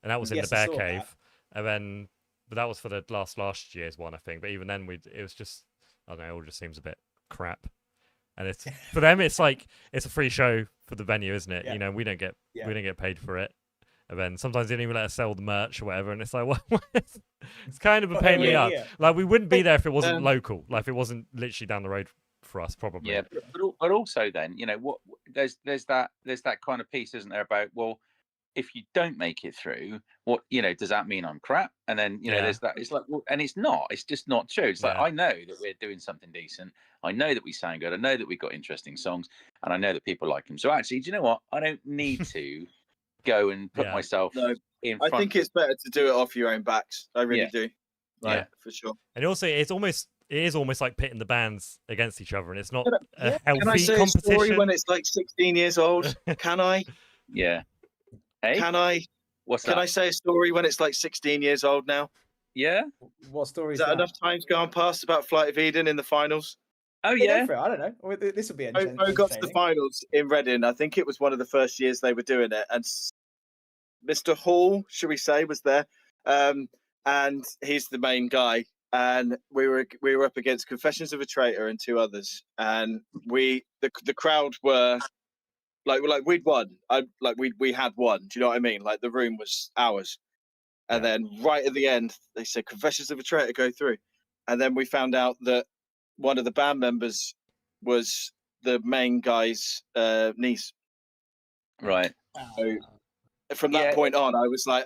and that was in the Bear Cave. And then, but that was for the last year's one, I think. But even then, it was just, I don't know, it all just seems a bit crap. And it's for them, it's like it's a free show for the venue, isn't it? You know, we don't get paid for it. And then sometimes they didn't even let us sell the merch or whatever. And it's like, what? It's kind of a pain in the ass. Like, we wouldn't be there if it wasn't local. Like, if it wasn't literally down the road for us, probably. Yeah, but also then, you know, what there's that kind of piece, isn't there, about, well, if you don't make it through, what, you know, does that mean I'm crap? And then, you know, there's that. It's like, well, and it's not. It's just not true. It's like, I know that we're doing something decent. I know that we sound good. I know that we've got interesting songs, and I know that people like them. So actually, do you know what? I don't need to go and put myself in front. I think it's better to do it off your own backs. I really do. Like, for sure. And also, it is almost like pitting the bands against each other, and it's not a healthy Can I say competition. A story when it's like 16 years old? Can I? Yeah. Hey? Can I? What's that? Can I say a story when it's like 16 years old now? Yeah. What story is that? Enough time's gone past about Flight of Eden in the finals? Oh yeah. I don't know. This will be interesting. Mo got to the finals in Reading. I think it was one of the first years they were doing it, and Mr. Hall, should we say, was there, and he's the main guy. And we were up against Confessions of a Traitor and two others, and the crowd were like we'd won. We had won. Do you know what I mean? Like, the room was ours. And then right at the end, they said Confessions of a Traitor go through, and then we found out that one of the band members was the main guy's niece. Right. So from that point on, I was like,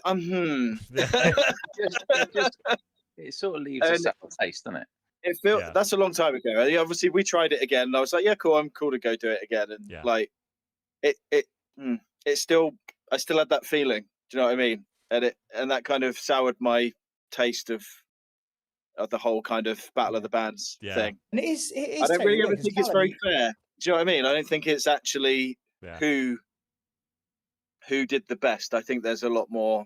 It sort of leaves a sour taste, doesn't it? It feels that's a long time ago. Obviously, we tried it again, and I was like, "Yeah, cool. I'm cool to go do it again." And like, it still, I still had that feeling. Do you know what I mean? And that kind of soured my taste of the whole kind of Battle of the Bands thing. And it is I don't really ever think it's very fair. Do you know what I mean? I don't think it's actually who did the best. I think there's a lot more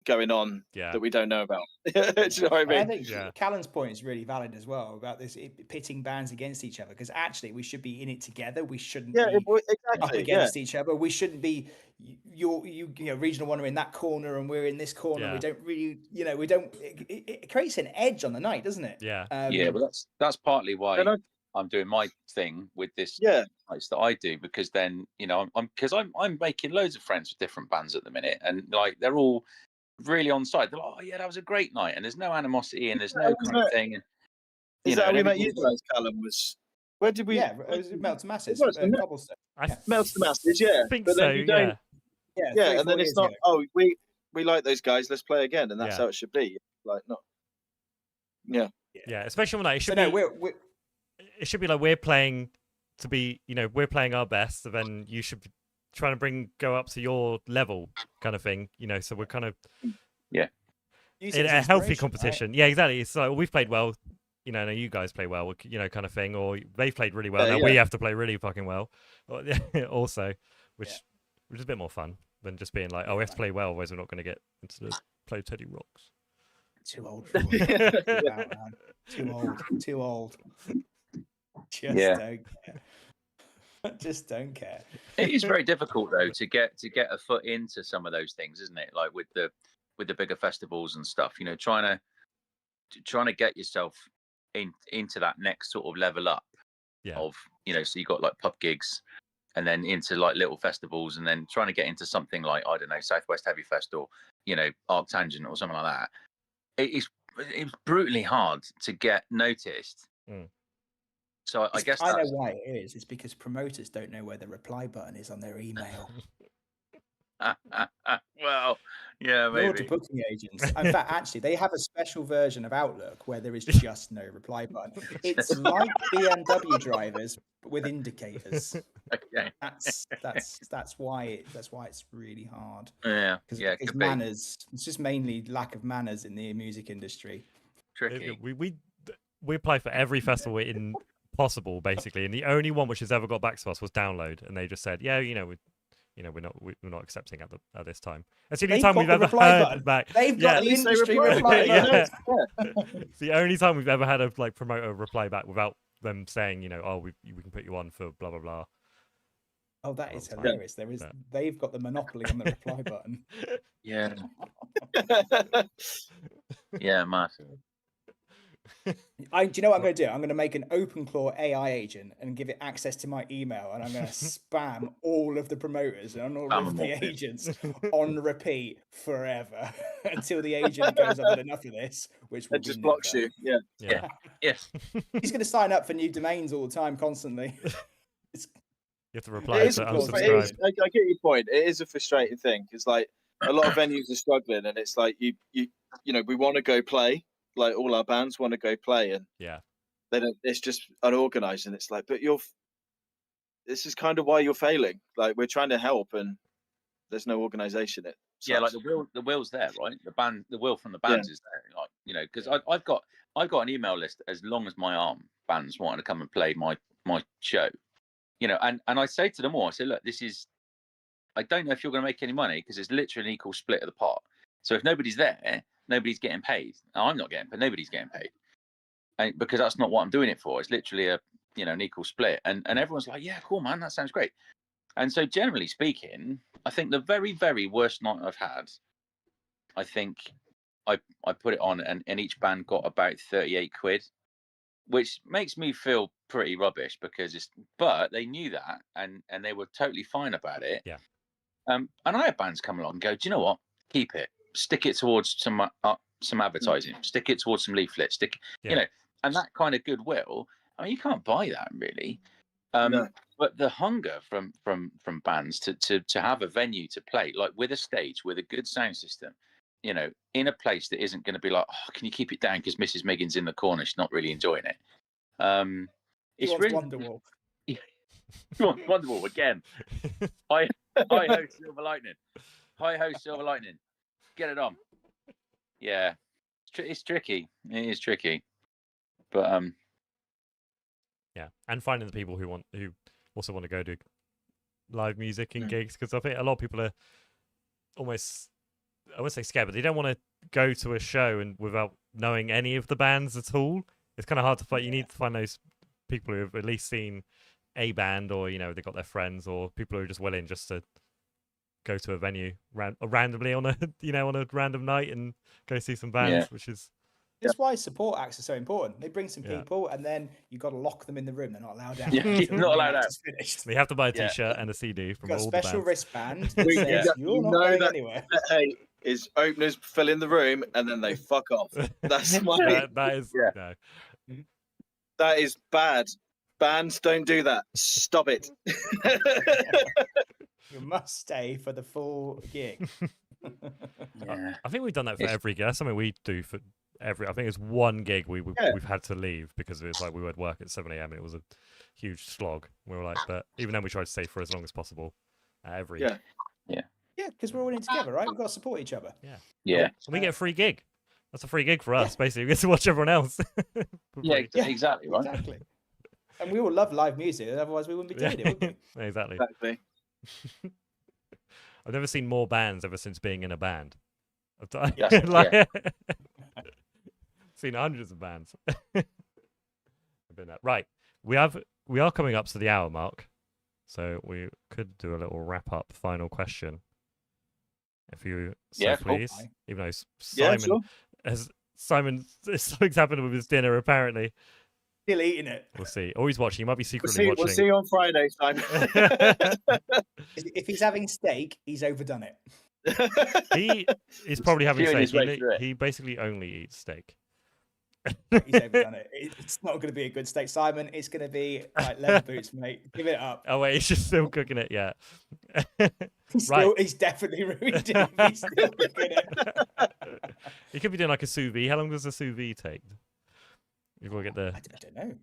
going on that we don't know about. Do you know what I mean? I think Callum's point is really valid as well about this pitting bands against each other, because actually we should be in it together. We shouldn't be up against each other. We shouldn't be you know, regional one are in that corner and we're in this corner. We don't really, you know, it creates an edge on the night, doesn't it? Yeah. But that's partly why I'm doing my thing with this Yeah, nights that I do, because then I'm making loads of friends with different bands at the minute, and like they're all really on side. They're like, oh yeah, that was a great night, and there's no animosity and there's no kind of thing. And, is that how and we met you everyone's- guys, Callum? Where did we? Yeah, it was Melt to Masses. It was, wasn't it? Cobblestone. I Yeah. Melt to Masses, yeah. think But so. then you don't. Yeah. Yeah, 3-4 and then it's years not. ago. Oh, we like those guys. Let's play again, and that's Yeah. how it should be. Like not. Yeah. Yeah. Especially when like, it should So no, be. It should be like we're playing to be. We're playing our best, so then you should be trying to go up to your level, kind of thing. So we're kind of use in it as a healthy inspiration, right? competition. Yeah, exactly. It's like we've played well. Now you guys play well, kind of thing, or they've played really well. Now we have to play really fucking well, also, which is a bit more fun than just being like, oh, we have to play well, otherwise we're not going to get into the play Teddy Rocks. Too old for it. Too old. Just don't care. Just don't care. It is very difficult though to get a foot into some of those things, isn't it? Like with the bigger festivals and stuff. Trying to get yourself into that next sort of level up. Yeah. Of so you got like pub gigs, and then into like little festivals, and then trying to get into something like, I don't know, Southwest Heavy Fest, or Arctangent or something like that. It's brutally hard to get noticed. Mm. So I guess I know why it is. It's because promoters don't know where the reply button is on their email. well, yeah, Nor do maybe. booking agents. In fact, actually, they have a special version of Outlook where there is just no reply button. It's like BMW drivers but with indicators. Okay. That's why it's really hard. Yeah, Because manners. It's just mainly lack of manners in the music industry. Tricky. We apply for every festival in possible, basically, and the only one which has ever got back to us was Download, and they just said, yeah, we're not accepting at this time. That's the only time we've ever heard back. They've got the industry reply yeah. It's the only time we've ever had a promoter reply back without them saying, we can put you on for blah blah blah. Oh, that is hilarious. They've got the monopoly on the reply button. Yeah. Yeah, Matt. Do you know what I'm going to do? I'm going to make an OpenClaw AI agent and give it access to my email, and I'm going to spam all of the promoters and all of the agents on repeat forever until the agent goes, I've had enough of this, which will just blocks you. Yeah. Yes. He's going to sign up for new domains all the time, constantly. You have to reply to unsubscribe. I get your point. It is a frustrating thing because like a lot of venues are struggling, and it's like we want to go play. Like all our bands want to go play, and they don't. It's just unorganized, and it's like, but this is kind of why you're failing. Like we're trying to help, and there's no organization. Like the will's there, right? The will from the bands is there, like because I've got an email list as long as my arm, bands wanting to come and play my show, and I say to them all, I say, look, I don't know if you're going to make any money because it's literally an equal split of the pot. So if nobody's there, nobody's getting paid. I'm not getting paid. Nobody's getting paid, and because that's not what I'm doing it for. It's literally an equal split, and everyone's like, yeah, cool, man, that sounds great. And so, generally speaking, I think the very, very worst night I've had, I think I put it on, and each band got about 38 quid, which makes me feel pretty rubbish but they knew that, and they were totally fine about it. Yeah. And I had bands come along and go, do you know what? Keep it. Stick it towards some advertising. Stick it towards some leaflets. And that kind of goodwill. I mean, you can't buy that really. No. But the hunger from bands to have a venue to play, like with a stage, with a good sound system, in a place that isn't going to be like, oh, can you keep it down because Mrs. Megan's in the corner, she's not really enjoying it. It's really Wonderwall. Wonderwall again. Hi ho, Silver Lightning. Hi ho, Silver Lightning. Get it on. Yeah, it's tricky. It is tricky, but yeah, and finding the people who also want to go to live music and gigs, because I think a lot of people are almost, I wouldn't say scared, but they don't want to go to a show and without knowing any of the bands at all. It's kind of hard to find. You need to find those people who have at least seen a band, or they got their friends, or people who are just willing just to go to a venue randomly on a on a random night and go see some bands, which is That's why support acts are so important. They bring some Yeah. people, and then you got to lock them in the room. They're not allowed out. Yeah, until not the allowed act out. is finished. They have to buy a Yeah. T-shirt and a CD from Got a all the special bands. wristband that We- says yeah, you're you not know going that- anywhere. Hey, is openers fill in the room and then they fuck off. That's my. That is Yeah. no. That is bad. Bands don't do that. Stop it. You must stay for the full gig. Yeah. I think we've done that for It's- every gig. That's something we do for every. I think it's one gig Yeah. we've had to leave because it was like we would work at 7 a.m. and it was a huge slog. We were like, but even then we tried to stay for as long as possible at every. Yeah. Yeah, because we're all in together, right? We've got to support each other. Yeah. And we get a free gig. That's a free gig for us, basically. We get to watch everyone else. for Yeah, free. exactly right. Exactly. And we all love live music, otherwise we wouldn't be doing it, would we? Exactly. Exactly. I've never seen more bands ever since being in a band. I've That's it, like, seen hundreds of bands. I've been there. Right, we are coming up to the hour mark, so we could do a little wrap up. Final question, if you so Yeah, cool. please. Even though Yeah, Simon something's happened with his dinner apparently. Still eating it. We'll see. Always watching. He might be secretly We'll watching. see you on Friday, Simon. If he's having steak, he's overdone it. He is probably having Spewing his steak. way through it. He basically only eats steak. He's overdone it. It's not going to be a good steak, Simon. It's going to be like leather boots, mate. Give it up. Oh wait, he's just still cooking it. Yeah. He's definitely ruined it. He's still cooking it. He could be doing like a sous vide. How long does a sous vide take? You've got to get the. I don't know.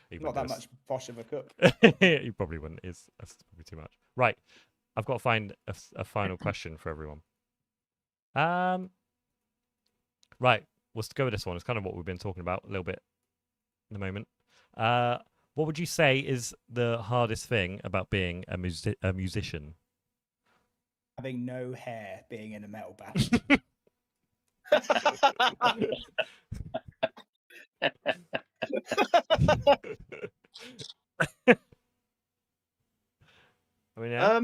He Not wouldn't that do much posh of a cook. it. He probably wouldn't. That's probably too much. Right, I've got to find a final question for everyone. Right, let's go with this one. It's kind of what we've been talking about a little bit in the moment. What would you say is the hardest thing about being a musician? Having no hair, being in a metal band. I mean, yeah.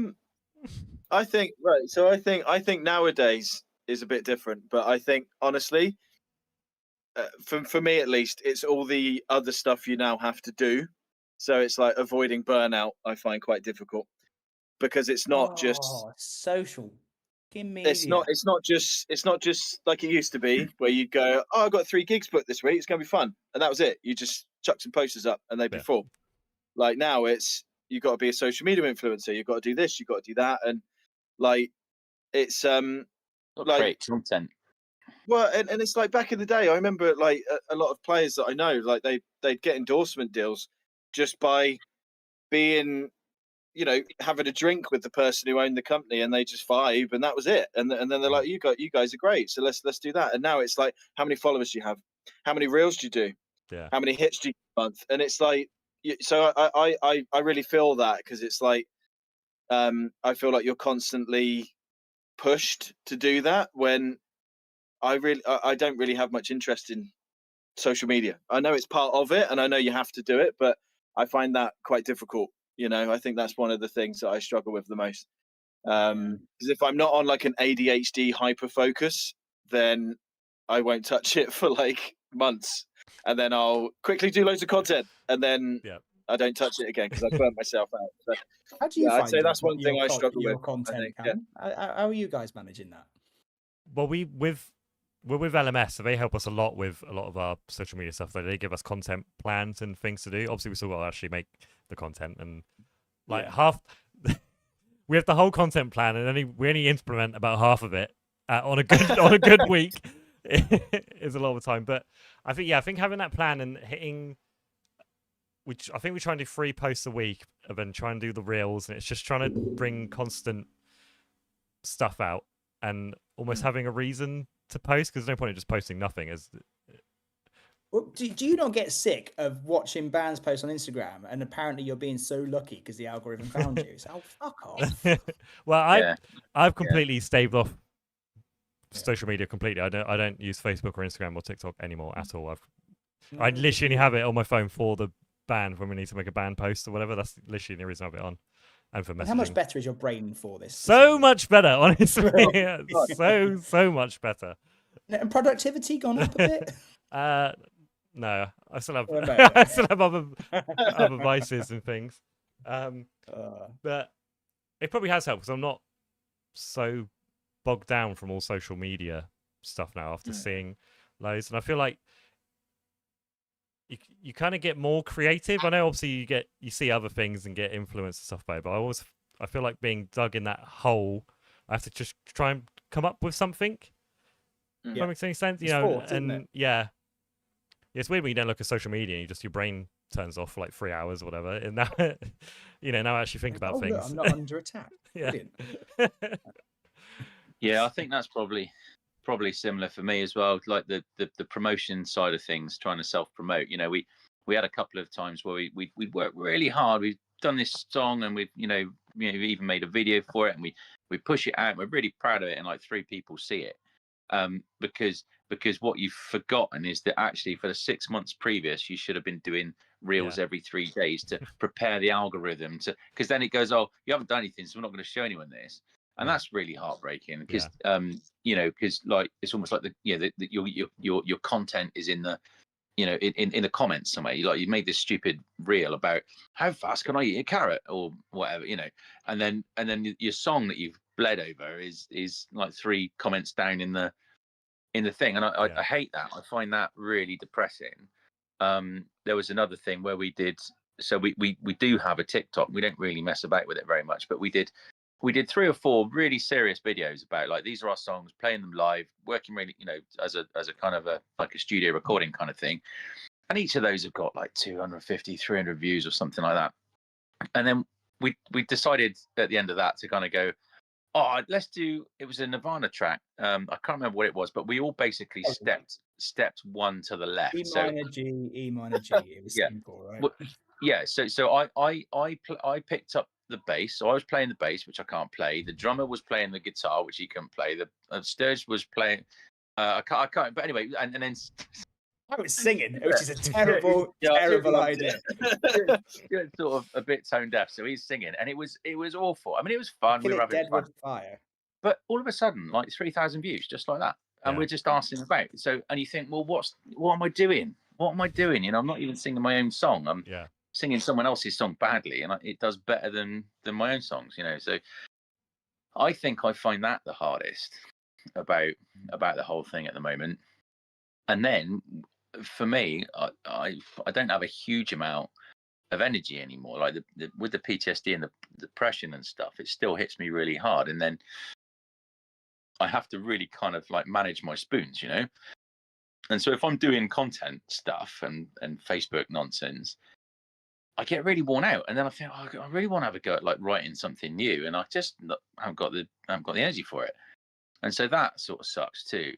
I think right. So I think nowadays is a bit different, but I think honestly, for me at least, it's all the other stuff you now have to do. So it's like avoiding burnout. I find quite difficult because it's not just. Social. It's not just like it used to be where you go, oh, I've got 3 gigs booked this week, it's gonna be fun, and that was it. You just chuck some posters up and they'd be full. Like now it's you've got to be a social media influencer, you've got to do this, you've got to do that, and like it's like create content. well, and it's like back in the day, I remember like a lot of players that I know, like they'd get endorsement deals just by being, you know, having a drink with the person who owned the company, and they just vibe, and that was it. And then they're like, you guys are great, so let's do that. And now it's like, how many followers do you have? How many reels do you do? Yeah. How many hits do you do a month? And it's like, so I really feel that because it's like, I feel like you're constantly pushed to do that when I don't really have much interest in social media. I know it's part of it, and I know you have to do it, but I find that quite difficult. You know, I think that's one of the things that I struggle with the most. Because if I'm not on like an ADHD hyper focus, then I won't touch it for like months, and then I'll quickly do loads of content, and then I don't touch it again because I burnt myself out. So, how do you find I'd say that's one thing I struggle your with. content, I think, How are you guys managing that? Well, we're with LMS, so they help us a lot with a lot of our social media stuff. They give us content plans and things to do. Obviously, we still got to actually make the content, and like half, we have the whole content plan, and we only implement about half of it on a good week. Is a lot of the time, but I think having that plan and hitting, which I think we try and do 3 posts a week, and then try and do the reels, and it's just trying to bring constant stuff out and almost having a reason to post, because there's no point in just posting nothing. Well, do you not get sick of watching bands post on Instagram, and apparently you're being so lucky because the algorithm found you? So fuck off. Well, I've completely staved off social media completely. I don't use Facebook or Instagram or TikTok anymore at all. I literally have it on my phone for the band when we need to make a band post or whatever. That's literally the reason I have it on. And for messaging. How much better is your brain for this? So much better, honestly. So much better. And productivity gone up a bit? No, I still have Oh, no. I still have other vices and things. But it probably has helped because I'm not so bogged down from all social media stuff now after seeing loads, and I feel like you kind of get more creative. I know obviously you see other things and get influenced and stuff by it, but I feel like being dug in that hole, I have to just try and come up with something. If that makes any sense, you know, and yeah, it's weird when you don't look at social media and your brain turns off for like 3 hours or whatever, and now now I actually think about things. Look, I'm not under attack. Yeah. Brilliant. Yeah, I think that's probably similar for me as well. Like the promotion side of things, trying to self promote. You know, we had a couple of times where we worked really hard. We've done this song and we've we even made a video for it, and we push it out. And we're really proud of it, and like 3 people see it. Because what you've forgotten is that actually for the 6 months previous, you should have been doing reels every 3 days to prepare the algorithm because then it goes, oh, you haven't done anything, so we're not going to show anyone this. And that's really heartbreaking because because like it's almost like your content is in the in the comments somewhere. You made this stupid reel about how fast can I eat a carrot or whatever, and then your song that you've bled over is like 3 comments down in the thing, and I hate that. I find that really depressing. There was another thing where we did. So we do have a TikTok. We don't really mess about with it very much, but we did 3 or 4 really serious videos about like these are our songs, playing them live, working really as a kind of a studio recording kind of thing. And each of those have got like 250, 300 views or something like that. And then we decided at the end of that to kind of go, oh, let's do. It was a Nirvana track. I can't remember what it was, but we all basically stepped 1 to the left. E minor G, E minor G. It was simple, right? Well, yeah. So I picked up the bass. So I was playing the bass, which I can't play. The drummer was playing the guitar, which he couldn't play. The Sturge was playing. I can't. But anyway, and then I was singing, which is a terrible idea. Sort of a bit tone deaf. So he's singing, and it was awful. I mean, it was fun. We were having fun. Fire. But all of a sudden, like 3,000 views, just like that, and we're just asking about. So, and you think, well, what am I doing? What am I doing? I'm not even singing my own song. I'm singing someone else's song badly, and it does better than my own songs. So I think I find that the hardest about the whole thing at the moment. And then for me, I don't have a huge amount of energy anymore. Like with the PTSD and the depression and stuff, it still hits me really hard. And then I have to really kind of like manage my spoons, And so if I'm doing content stuff and Facebook nonsense, I get really worn out. And then I think, oh, I really want to have a go at like writing something new, and I just haven't got the energy for it. And so that sort of sucks too.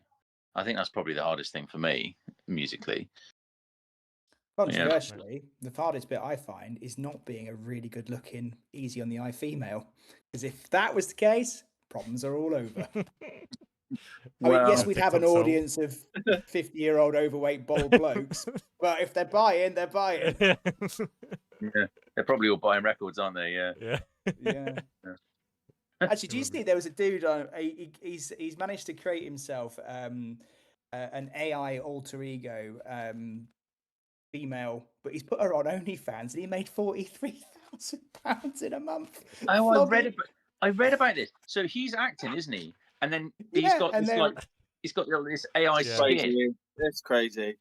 I think that's probably the hardest thing for me musically. Controversially, the hardest bit I find is not being a really good looking, easy on the eye female. Because if that was the case, problems are all over. I mean, yes, we'd have an audience of 50-year-old overweight bald blokes, but if they're buying, they're buying. Yeah, they're probably all buying records, aren't they? Yeah. Actually, do you see there was a dude on? He's managed to create himself an AI alter ego female, but he's put her on OnlyFans, and he made £43,000 in a month. Oh, I read about this. So he's acting, isn't he? And then he's got this AI skin. That's crazy.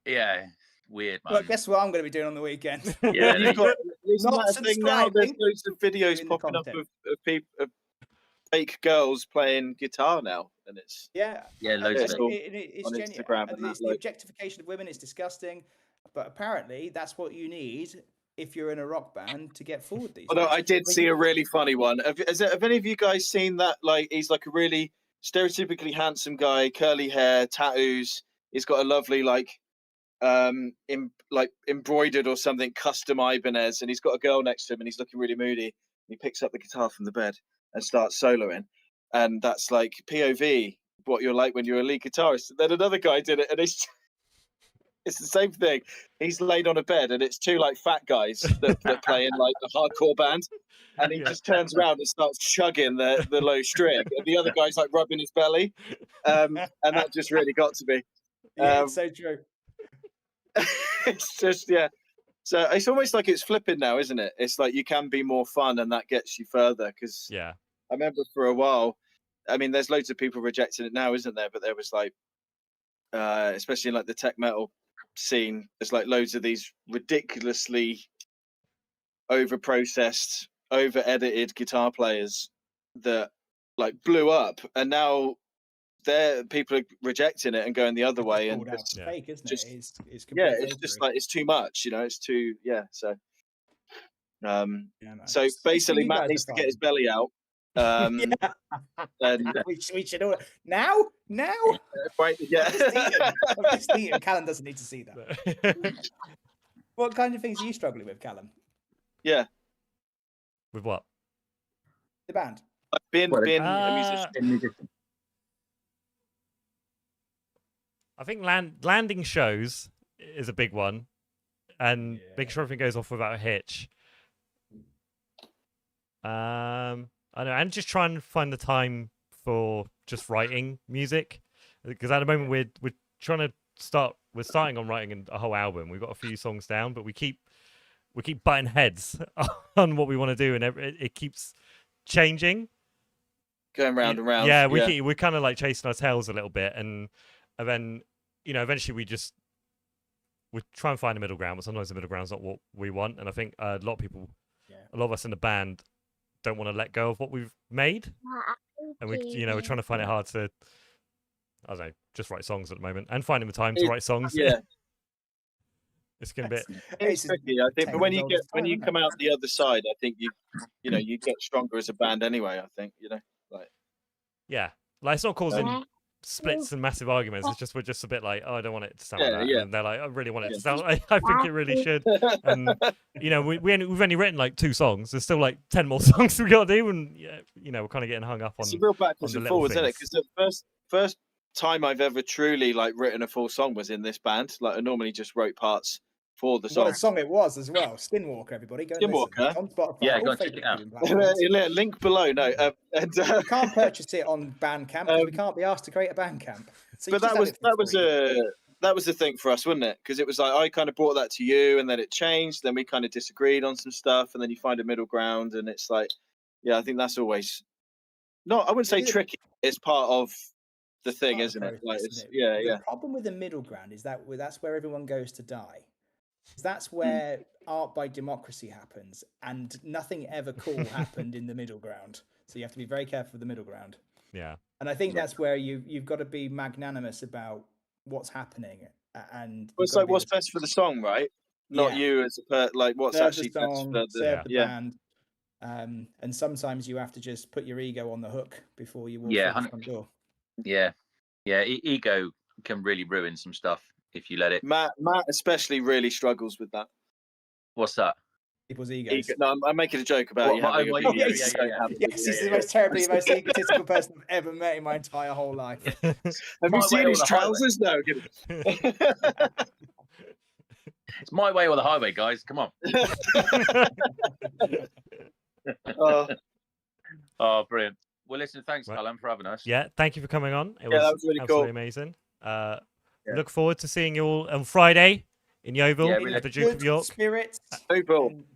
Yeah, weird, man. Well, guess what I'm going to be doing on the weekend? Yeah, you've got not thing now. There's loads of videos popping up of people, fake girls playing guitar now, and it's loads of it's on genuine. Instagram. And it's the objectification of women. It's disgusting, but apparently that's what you need if you're in a rock band to get forward these days. I did see a really funny one. Have any of you guys seen that? Like, he's like a really stereotypically handsome guy, curly hair, tattoos. He's got a lovely embroidered or something custom Ibanez, and he's got a girl next to him, and he's looking really moody. He picks up the guitar from the bed and starts soloing, and that's like POV, what you're like when you're a lead guitarist. And then another guy did it, and It's the same thing. He's laid on a bed, and it's two like fat guys that play in like a hardcore band, and he just turns around and starts chugging the low string, and the other guy's like rubbing his belly, and that just really got to me. Yeah, it's so true. It's just So it's almost like it's flipping now, isn't it? It's like you can be more fun, and that gets you further. Because I remember for a while, I mean, there's loads of people rejecting it now, isn't there? But there was like, especially in like the tech metal scene, there's like loads of these ridiculously over-processed, over-edited guitar players that like blew up, and now people are rejecting it and going the other way, and it's fake, isn't just, it? It's complete it's just like it's too much, it's too so. Man. So basically, Matt needs to get his belly out. And we should all now. Right, yeah. I'm just thinking, Callum doesn't need to see that. What kind of things are you struggling with, Callum? Yeah. With what? The band. Being a musician. I think landing shows is a big one, and making sure everything goes off without a hitch. I know, and just try and find the time for just writing music, because at the moment we're trying to start. We're starting on writing a whole album. We've got a few songs down, but we keep butting heads on what we want to do, and it keeps changing, going round and round. Yeah, we're kind of like chasing our tails a little bit, and then eventually we try and find a middle ground, but sometimes the middle ground's not what we want. And I think a lot of people, a lot of us in the band, don't want to let go of what we've made, and we're trying to find it hard to, I don't know, just write songs at the moment, and finding the time to write songs. Yeah, it's gonna be. It's tricky, I think, but when you come out the other side, I think you get stronger as a band anyway. I think like it's not causing splits and massive arguments. It's just we're just a bit like, oh, I don't want it to sound like that, and they're like, I really want it to sound. I think it really should. And we've only written like 2 songs. There's still like 10 more songs we got to do, and we're kind of getting hung up on. It's a real backwards and forwards, isn't it? Because the first time I've ever truly like written a full song was in this band. Like I normally just wrote parts for the song. What a song it was as well. Skinwalker, everybody. Go Skinwalker. On Spotify. Yeah, go and check it out. Link below. No, and you can't purchase it on Bandcamp because we can't be asked to create a Bandcamp. So but that was the thing for us, wasn't it? Because it was like I kind of brought that to you, and then it changed. Then we kind of disagreed on some stuff, and then you find a middle ground, and it's like, I think that's always I wouldn't say tricky. It's part of the thing, isn't it? Like, The problem with the middle ground is that's where everyone goes to die. That's where art by democracy happens, and nothing ever cool happened in the middle ground. So you have to be very careful with the middle ground. Yeah, and I think that's where you've got to be magnanimous about what's happening, and it's like what's best for the song, right? Not you as like what's actually the song, best for the band. And sometimes you have to just put your ego on the hook before you walk through the front door. Yeah. Ego can really ruin some stuff if you let it. Matt especially really struggles with that. What's that? People's egos. No, I'm making a joke about Yes, he's the most most egotistical person I've ever met in my entire whole life. Have you seen his trousers? No. It's my way or the highway, guys. Come on. Oh, brilliant. Well, listen, thanks, Callum, for having us. Yeah, thank you for coming on. It that was really absolutely amazing. Look forward to seeing you all on Friday in Yeovil at the Duke of York. Spirits.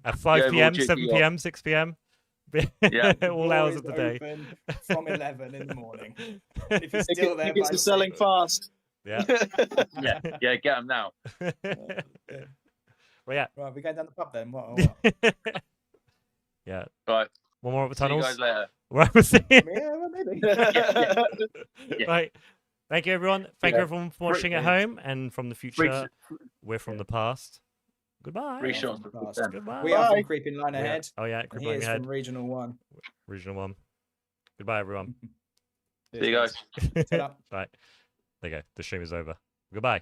At 5 p.m., 7 p.m., 6 p.m. All hours of the day. From 11 in the morning. If you're still there, tickets are selling fast. Yeah. Get them now. Well, yeah. Right, we going down the pub then. What? Yeah. Right. One more at the tunnels. See you guys later. Right, we'll see you. Yeah, maybe. Right. Thank you, everyone. Thank you, everyone, for watching at home and from the future. We're from the past. Goodbye. Goodbye. We are from Creeping Line Ahead. Oh, yeah. Creeping Line Ahead. From Regional 1. Regional 1. Goodbye, everyone. See you guys. Right. There you go. The stream is over. Goodbye.